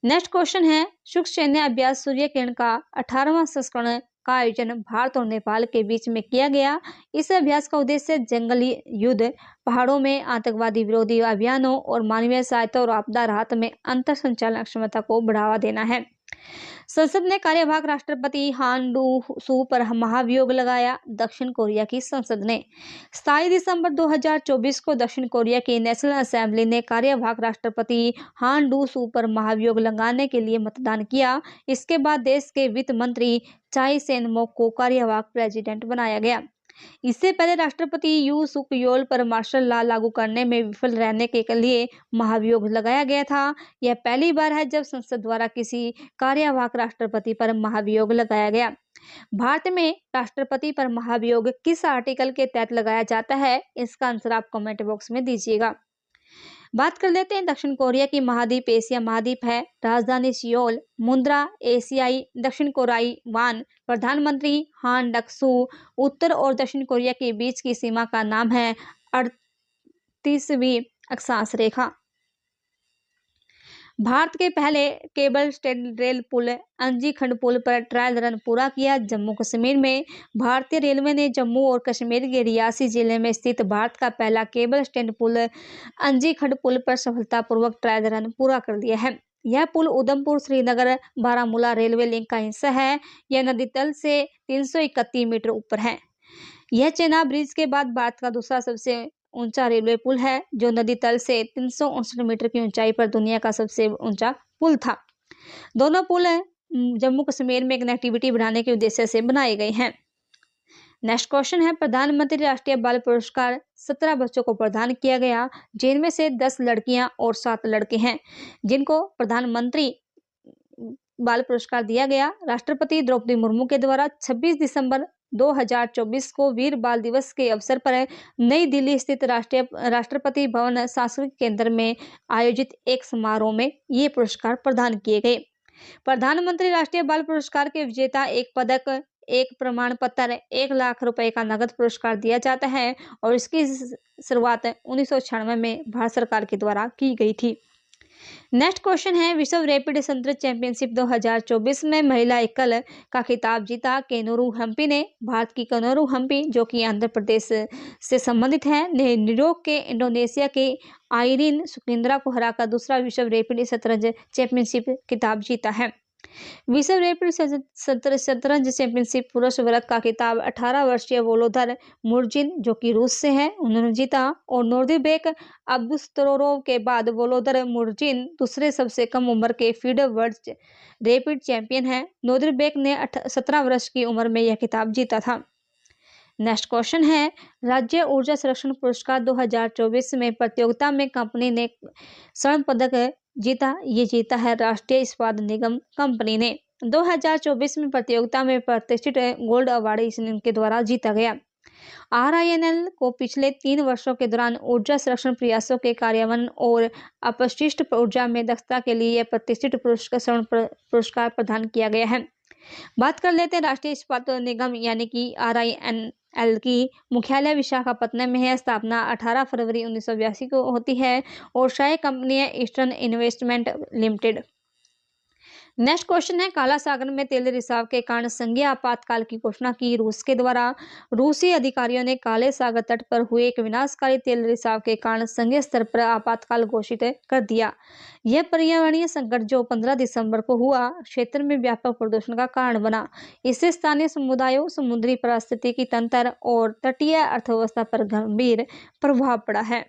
नेक्स्ट क्वेश्चन है, शुष्क सैन्य अभ्यास सूर्य किरण का 18वां संस्करण का आयोजन भारत और नेपाल के बीच में किया गया। इस अभ्यास का उद्देश्य जंगली युद्ध, पहाड़ों में आतंकवादी विरोधी अभियानों और मानवीय सहायता और आपदा राहत में अंतर संचालन क्षमता को बढ़ावा देना है। संसद ने कार्यवाहक राष्ट्रपति हान डू-सू पर महाभियोग लगाया। दक्षिण कोरिया की संसद ने 27 दिसंबर 2024 को दक्षिण कोरिया की नेशनल असेंबली ने कार्यवाहक राष्ट्रपति हान डू-सू पर महाभियोग लगाने के लिए मतदान किया। इसके बाद देश के वित्त मंत्री चाई सेन-मोक को कार्यवाहक प्रेसिडेंट बनाया गया। इससे पहले राष्ट्रपति यू सुक योल पर मार्शल लॉ लागू करने में विफल रहने के लिए महाभियोग लगाया गया था। यह पहली बार है जब संसद द्वारा किसी कार्यवाहक राष्ट्रपति पर महाभियोग लगाया गया। भारत में राष्ट्रपति पर महाभियोग किस आर्टिकल के तहत लगाया जाता है? इसका आंसर आप कमेंट बॉक्स में दीजिएगा। बात कर लेते हैं दक्षिण कोरिया की महाद्वीप एशिया महाद्वीप है। राजधानी सियोल, मुद्रा एशियाई दक्षिण कोरियाई वान, प्रधानमंत्री हान डक-सू। उत्तर और दक्षिण कोरिया के बीच की सीमा का नाम है 38वीं अक्षांश रेखा। भारत के पहले केबल स्टेड रेल पुल अंजी खंड पुल पर ट्रायल रन पूरा किया। जम्मू कश्मीर में भारतीय रेलवे ने जम्मू और कश्मीर के रियासी जिले में स्थित भारत का पहला केबल स्टैंड पुल अंजी खंड पुल पर सफलतापूर्वक ट्रायल रन पूरा कर दिया है। यह पुल उधमपुर श्रीनगर बारामूला रेलवे लिंक का हिस्सा है। यह नदी तल से 331 मीटर ऊपर है। यह चेनाब ब्रिज के बाद भारत का दूसरा सबसे ऊंचा रेलवे पुल है, जो नदी तल से 359 मीटर की ऊंचाई पर दुनिया का सबसे ऊंचा पुल था। दोनों पुल जम्मू कश्मीर में कनेक्टिविटी बढ़ाने के उद्देश्य से बनाए गए हैं। नेक्स्ट क्वेश्चन है, प्रधानमंत्री राष्ट्रीय बाल पुरस्कार 17 बच्चों को प्रदान किया गया, जिनमें से 10 लड़कियां और 7 लड़के हैं, जिनको प्रधानमंत्री बाल पुरस्कार दिया गया। राष्ट्रपति द्रौपदी मुर्मू के द्वारा 26 दिसंबर 2024 को वीर बाल दिवस के अवसर पर नई दिल्ली स्थित राष्ट्रपति भवन सांस्कृतिक केंद्र में आयोजित एक समारोह में ये पुरस्कार प्रदान किए गए। प्रधानमंत्री राष्ट्रीय बाल पुरस्कार के विजेता एक पदक, एक प्रमाण पत्र, 1 लाख रुपए का नगद पुरस्कार दिया जाता है और इसकी शुरुआत 1996 में भारत सरकार के द्वारा की गई थी। नेक्स्ट क्वेश्चन है, विश्व रैपिड संतुलन चैंपियनशिप 2024 में महिला एकल का खिताब जीता। केनूरू हम्पी ने, भारत की केनूरू हम्पी जो कि आंध्र प्रदेश से संबंधित है, ने न्यूयॉर्क के इंडोनेशिया के आइरिन सुकिंद्रा को हराकर दूसरा विश्व रैपिड शतरंज चैंपियनशिप खिताब जीता है। विश्व रैपिड शतरंज चैंपियनशिप पुरुष वर्ग का खिताब 18 वर्षीय वोलोदर मुर्जिन जो कि रूस से है, उन्होंने जीता और नोर्दिबेक अब्दुस्तरोव के बाद वोलोदर मुर्जिन दूसरे सबसे कम उम्र के फीडर वर्ल्ड रैपिड चैंपियन है। नोर्दिबेक ने 17 वर्ष की उम्र में यह खिताब जीता था। नेक्स्ट क्वेश्चन है, राज्य ऊर्जा संरक्षण पुरस्कार 2024 में प्रतियोगिता में कंपनी ने स्वर्ण पदक जीता। ये जीता है राष्ट्रीय इस्पात निगम कंपनी ने। 2024 में प्रतियोगिता में प्रतिष्ठित गोल्ड अवार्ड इनके द्वारा जीता गया। RINL को पिछले 3 वर्षों के दौरान ऊर्जा संरक्षण प्रयासों के कार्यान्वयन और अपशिष्ट ऊर्जा में दक्षता के लिए यह प्रतिष्ठित पुरस्कार प्रदान किया गया है। बात कर लेते हैं राष्ट्रीय इस्पात निगम यानी कि RINL की मुख्यालय विशाखापत्तनम में है। स्थापना 18 फरवरी 1982 को होती है और सहायक कंपनी है eastern investment limited. Next question है, काला सागर में तेल रिसाव के कारण संघीय आपातकाल की घोषणा की रूस के द्वारा। रूसी अधिकारियों ने काले सागर तट पर हुए एक विनाशकारी तेल रिसाव के कारण संघीय स्तर पर आपातकाल घोषित कर दिया। यह पर्यावरणीय संकट जो 15 दिसंबर को हुआ, क्षेत्र में व्यापक प्रदूषण का कारण बना। इससे स्थानीय समुदायों, समुद्री पारिस्थितिकी तंत्र और तटीय अर्थव्यवस्था पर गंभीर प्रभाव पड़ा है।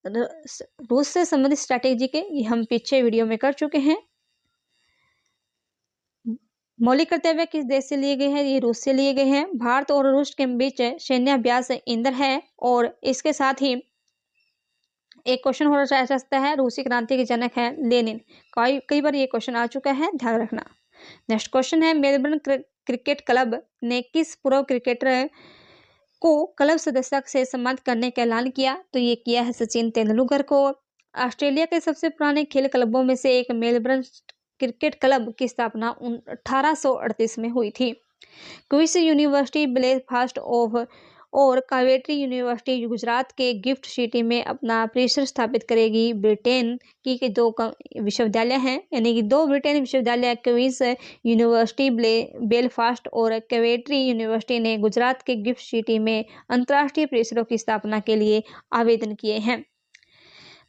रूस से संबंधित स्ट्रैटेजी के हम पीछे वीडियो में कर चुके हैं। मौलिक कर्तव्य किस देश से लिए गए हैं? ये रूस से लिए गए हैं। भारत और रूस के बीच सैन्य अभ्यास इंदर है और इसके साथ ही एक क्वेश्चन हो सकता है, रूसी क्रांति के जनक हैं लेनिन। कई बार ये क्वेश्चन आ चुका है, ध्यान रखना। नेक्स्ट क्वेश्चन है, मेलबर्न क्रिकेट क्लब ने किस पूर्व क्रिकेटर को क्लब सदस्यता से सम्मानित करने का ऐलान किया? तो ये किया है सचिन तेंदुलकर को। ऑस्ट्रेलिया के सबसे पुराने खेल क्लबों में से एक मेलबर्न क्रिकेट क्लब की स्थापना 1838 में हुई थी। क्वींस यूनिवर्सिटी बेलफास्ट और कावेरी यूनिवर्सिटी गुजरात के गिफ्ट सिटी में अपना परिसर स्थापित करेगी। ब्रिटेन की दो विश्वविद्यालय हैं, यानी कि दो ब्रिटेन विश्वविद्यालय क्वींस यूनिवर्सिटी बेलफास्ट और कावेरी यूनिवर्सिटी ने गुजरात के गिफ्ट सिटी में अंतर्राष्ट्रीय परिसरों की स्थापना के लिए आवेदन किए हैं।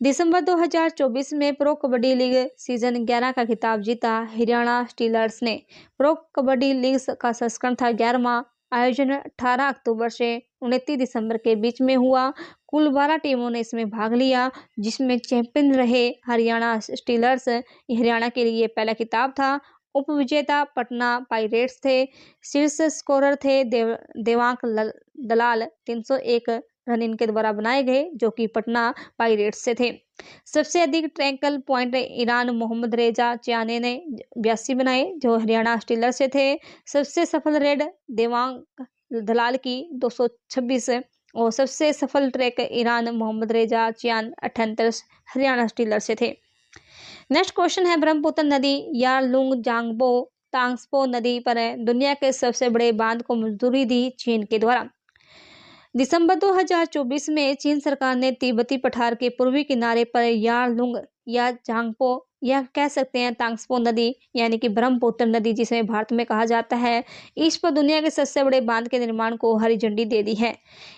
दिसंबर 2024 में प्रो कबड्डी लीग सीजन 11 का खिताब जीता हरियाणा स्टीलर्स ने। प्रो कबड्डी लीग का संस्करण था 11वां। आयोजन 18 अक्टूबर से 29 दिसंबर के बीच में हुआ। कुल 12 टीमों ने इसमें भाग लिया, जिसमें चैंपियन रहे हरियाणा स्टीलर्स। हरियाणा के लिए पहला खिताब था। उप विजेता पटना पाइरेट्स थे। शीर्ष स्कोरर थे देवांक दलाल 301 रन इनके द्वारा बनाए गए, जो कि पटना पाइरेट्स से थे। सबसे अधिक टैकल पॉइंट ईरान मोहम्मद रेजा चियाने ने 82 बनाए, जो हरियाणा स्टीलर से थे। सबसे सफल रेड देवांग दलाल की 226 और सबसे सफल ट्रैक ईरान मोहम्मद रेजा चियान 78 हरियाणा स्टीलर से थे। नेक्स्ट क्वेश्चन है, ब्रह्मपुत्र नदी यारलुंग जांगबो तांगस्पो नदी पर दुनिया के सबसे बड़े बांध को मंजूरी दी चीन के द्वारा। दिसंबर 2024 में चीन सरकार ने तिब्बती पठार के पूर्वी किनारे पर यारलुंग या जांगपो या कह सकते हैं तांगस्पो नदी, यानी कि ब्रह्मपुत्र नदी जिसे भारत में कहा जाता है, इस पर दुनिया के सबसे बड़े बांध के निर्माण को हरी झंडी दे दी है।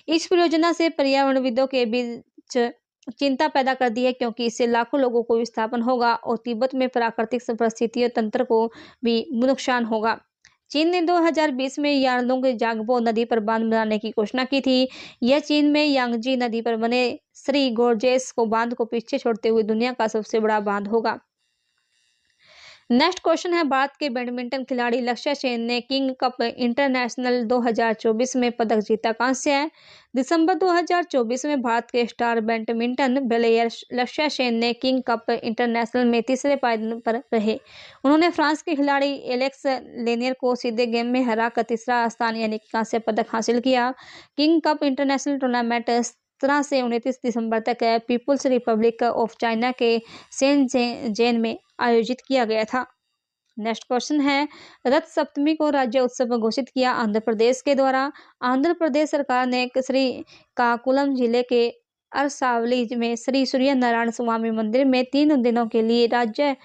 इस परियोजना से पर्यावरणविदों के बीच चिंता पैदा कर दी है, क्योंकि इससे लाखों लोगों को विस्थापन होगा और तिब्बत में प्राकृतिक परिस्थितियों तंत्र को भी नुकसान होगा। चीन ने 2020 में यारलुंग जांगबो नदी पर बांध बनाने की घोषणा की थी। यह चीन में यांगजी नदी पर बने श्री गोर्जेस को बांध को पीछे छोड़ते हुए दुनिया का सबसे बड़ा बांध होगा। नेक्स्ट क्वेश्चन है, भारत के बैडमिंटन खिलाड़ी लक्ष्य सेन ने किंग कप इंटरनेशनल 2024 में पदक जीता। कहां से है? दिसंबर 2024 में भारत के स्टार बैडमिंटन प्लेयर लक्ष्य सेन ने किंग कप इंटरनेशनल में तीसरे पायदान पर रहे। उन्होंने फ्रांस के खिलाड़ी एलेक्स लेनियर को सीधे गेम में हराकर तीसरा स्थान यानी कांस्य पदक हासिल किया। किंग कप इंटरनेशनल टूर्नामेंट 17 से 29 दिसंबर तक पीपुल्स रिपब्लिक ऑफ चाइना के शेनज़ेन में आयोजित किया गया था। नेक्स्ट क्वेश्चन है, रथ सप्तमी को राज्य उत्सव घोषित किया आंध्र प्रदेश के द्वारा। आंध्र प्रदेश सरकार ने श्रीकाकुलम जिले के अरसावली में श्री सूर्य नारायण स्वामी मंदिर में 3 दिनों के लिए राज्य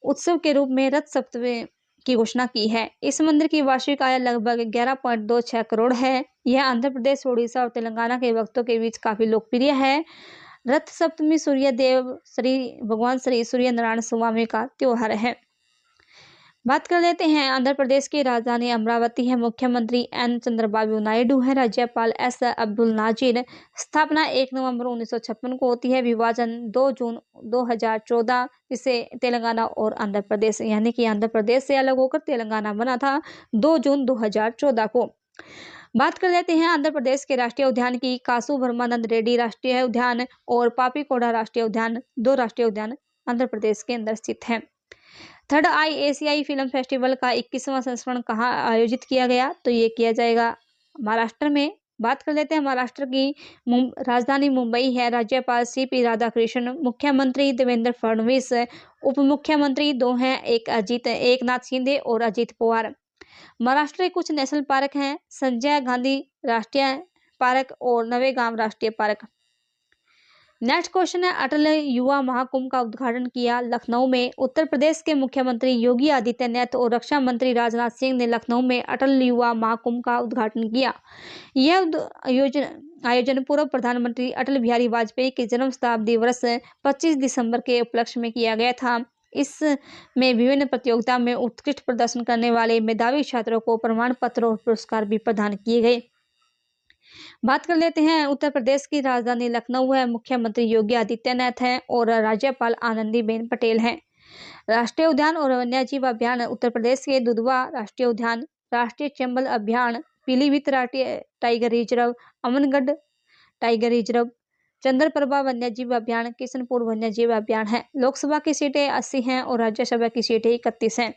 उत्सव के रूप में रथ सप्तमी की घोषणा की है। इस मंदिर की वार्षिक आय लगभग 11.26 करोड़ है। यह आंध्र प्रदेश, उड़ीसा और तेलंगाना के भक्तों के बीच काफी लोकप्रिय है। रथ सप्तमी सूर्य देव भगवान श्री सूर्य नारायण स्वामी का त्योहार है। बात कर लेते हैं, आंध्र प्रदेश की राजधानी अमरावती है। मुख्यमंत्री एन चंद्रबाबू नायडू है। राज्यपाल एस अब्दुल नाजिर। स्थापना 1 नवंबर 1956 को होती है। विभाजन 2 जून 2014, जिससे तेलंगाना और आंध्र प्रदेश, यानी कि आंध्र प्रदेश से अलग होकर तेलंगाना बना था 2 जून 2014 को। बात कर लेते हैं आंध्र प्रदेश के राष्ट्रीय उद्यान की। कासु ब्रह्मानंद रेड्डी राष्ट्रीय उद्यान और पापीकोडा राष्ट्रीय उद्यान, 2 राष्ट्रीय उद्यान आंध्र प्रदेश के अंदर स्थित हैं। थर्ड आई एशियाई फिल्म फेस्टिवल का 21वां संस्करण कहाँ आयोजित किया गया? तो ये किया जाएगा महाराष्ट्र में। बात कर लेते हैं महाराष्ट्र की राजधानी मुंबई है। राज्यपाल CP राधाकृष्णन, मुख्यमंत्री देवेंद्र फडणवीस, उप मुख्यमंत्री 2 हैं, एकनाथ शिंदे और अजित पवार। महाराष्ट्र के कुछ नेशनल पार्क हैं, संजय गांधी राष्ट्रीय पार्क और नवेगांव राष्ट्रीय पार्क। नेक्स्ट क्वेश्चन है, अटल युवा महाकुंभ का उद्घाटन किया लखनऊ में। उत्तर प्रदेश के मुख्यमंत्री योगी आदित्यनाथ और रक्षा मंत्री राजनाथ सिंह ने लखनऊ में अटल युवा महाकुंभ का उद्घाटन किया। यह आयोजन पूर्व प्रधानमंत्री अटल बिहारी वाजपेयी के जन्म शताब्दी वर्ष 25 दिसंबर के उपलक्ष्य में किया गया था। इसमें विभिन्न प्रतियोगिता में उत्कृष्ट प्रदर्शन करने वाले मेधावी छात्रों को प्रमाण पत्र और पुरस्कार भी प्रदान किए गए। बात कर लेते हैं, उत्तर प्रदेश की राजधानी लखनऊ है। मुख्यमंत्री योगी आदित्यनाथ हैं और राज्यपाल आनंदीबेन पटेल हैं। राष्ट्रीय उद्यान और वन्यजीव अभ्यारण उत्तर प्रदेश के दुधवा राष्ट्रीय उद्यान, राष्ट्रीय चंबल अभ्यारण, पीलीभीत राष्ट्रीय tiger reserve, Amangarh tiger reserve, Chandraprabha वन्यजीव अभ्यारण, किशनपुर वन्यजीव अभ्यारण है। लोकसभा की सीटें 80 हैं और राज्यसभा की सीटें 31 हैं।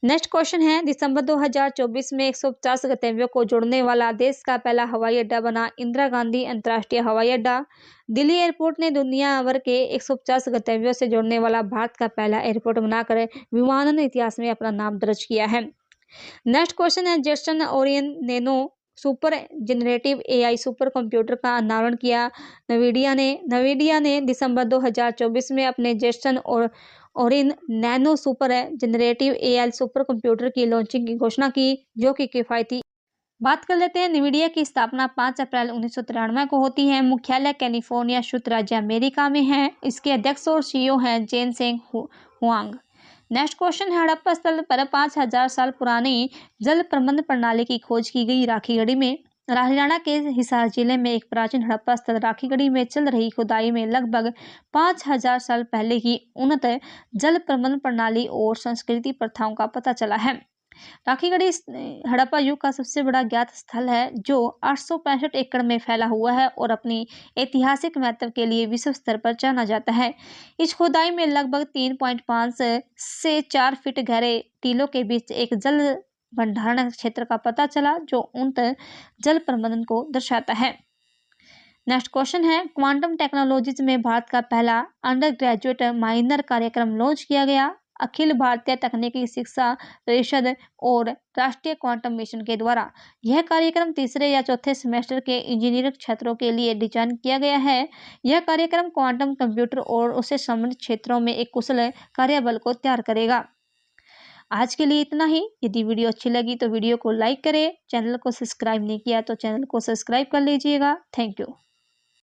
नेक्स्ट क्वेश्चन है, दिसंबर 2024 में 150 गंतव्यों को जोड़ने वाला देश का पहला हवाई अड्डा बना इंदिरा गांधी अंतर्राष्ट्रीय हवाई अड्डा। दिल्ली एयरपोर्ट ने दुनिया भर के 150 गंतव्यों से जोड़ने वाला भारत का पहला एयरपोर्ट बनाकर विमानन इतिहास में अपना नाम दर्ज किया है। नेक्स्ट क्वेश्चन है, Jason Orion nano super generative AI super computer का अनावरण किया। नवीडिया ने दिसंबर 2024 में अपने जेसन और Orin nano super generative AI super computer की लॉन्चिंग की घोषणा की, जो कि किफायती। बात कर लेते हैं, NVIDIA की स्थापना 5 अप्रैल 1993 को होती है। मुख्यालय कैलिफोर्निया शुद्ध राज्य अमेरिका में है। इसके अध्यक्ष और CEO हैं जेनसेंग हुआंग। नेक्स्ट क्वेश्चन है, हड़प्पा स्थल पर 5000 साल पुरानी जल प्रबंधन प्रणाली की खोज की गई राखीगढ़ी में। हरियाणा के हिसार जिले में एक प्राचीन हड़प्पा स्थल राखीगढ़ी में चल रही खुदाई में लगभग 5000 साल पहले की उन्नत जल प्रबंधन प्रणाली और संस्कृति प्रथाओं का पता चला है। राखीगढ़ी हड़प्पा युग का सबसे बड़ा ज्ञात स्थल है, जो 865 एकड़ में फैला हुआ है और अपनी ऐतिहासिक महत्व के लिए विश्व स्तर पर जाना जाता है। इस खुदाई में लगभग 3.5 से 4 फीट गहरे टीलों के बीच एक जल भंडारण क्षेत्र का पता चला, जो उन्नत जल प्रबंधन को दर्शाता है। नेक्स्ट क्वेश्चन है, क्वांटम टेक्नोलॉजीज में भारत का पहला अंडर ग्रेजुएट माइनर कार्यक्रम लॉन्च किया गया। अखिल भारतीय तकनीकी शिक्षा परिषद और राष्ट्रीय क्वांटम मिशन के द्वारा यह कार्यक्रम तीसरे या चौथे सेमेस्टर के इंजीनियरिंग छात्रों के लिए डिजाइन किया गया है। यह कार्यक्रम क्वांटम कंप्यूटर और उससे संबंधित क्षेत्रों में एक कुशल कार्यबल को तैयार करेगा। आज के लिए इतना ही। यदि वीडियो अच्छी लगी तो वीडियो को लाइक करें। चैनल को सब्सक्राइब नहीं किया तो चैनल को सब्सक्राइब कर लीजिएगा। Thank you.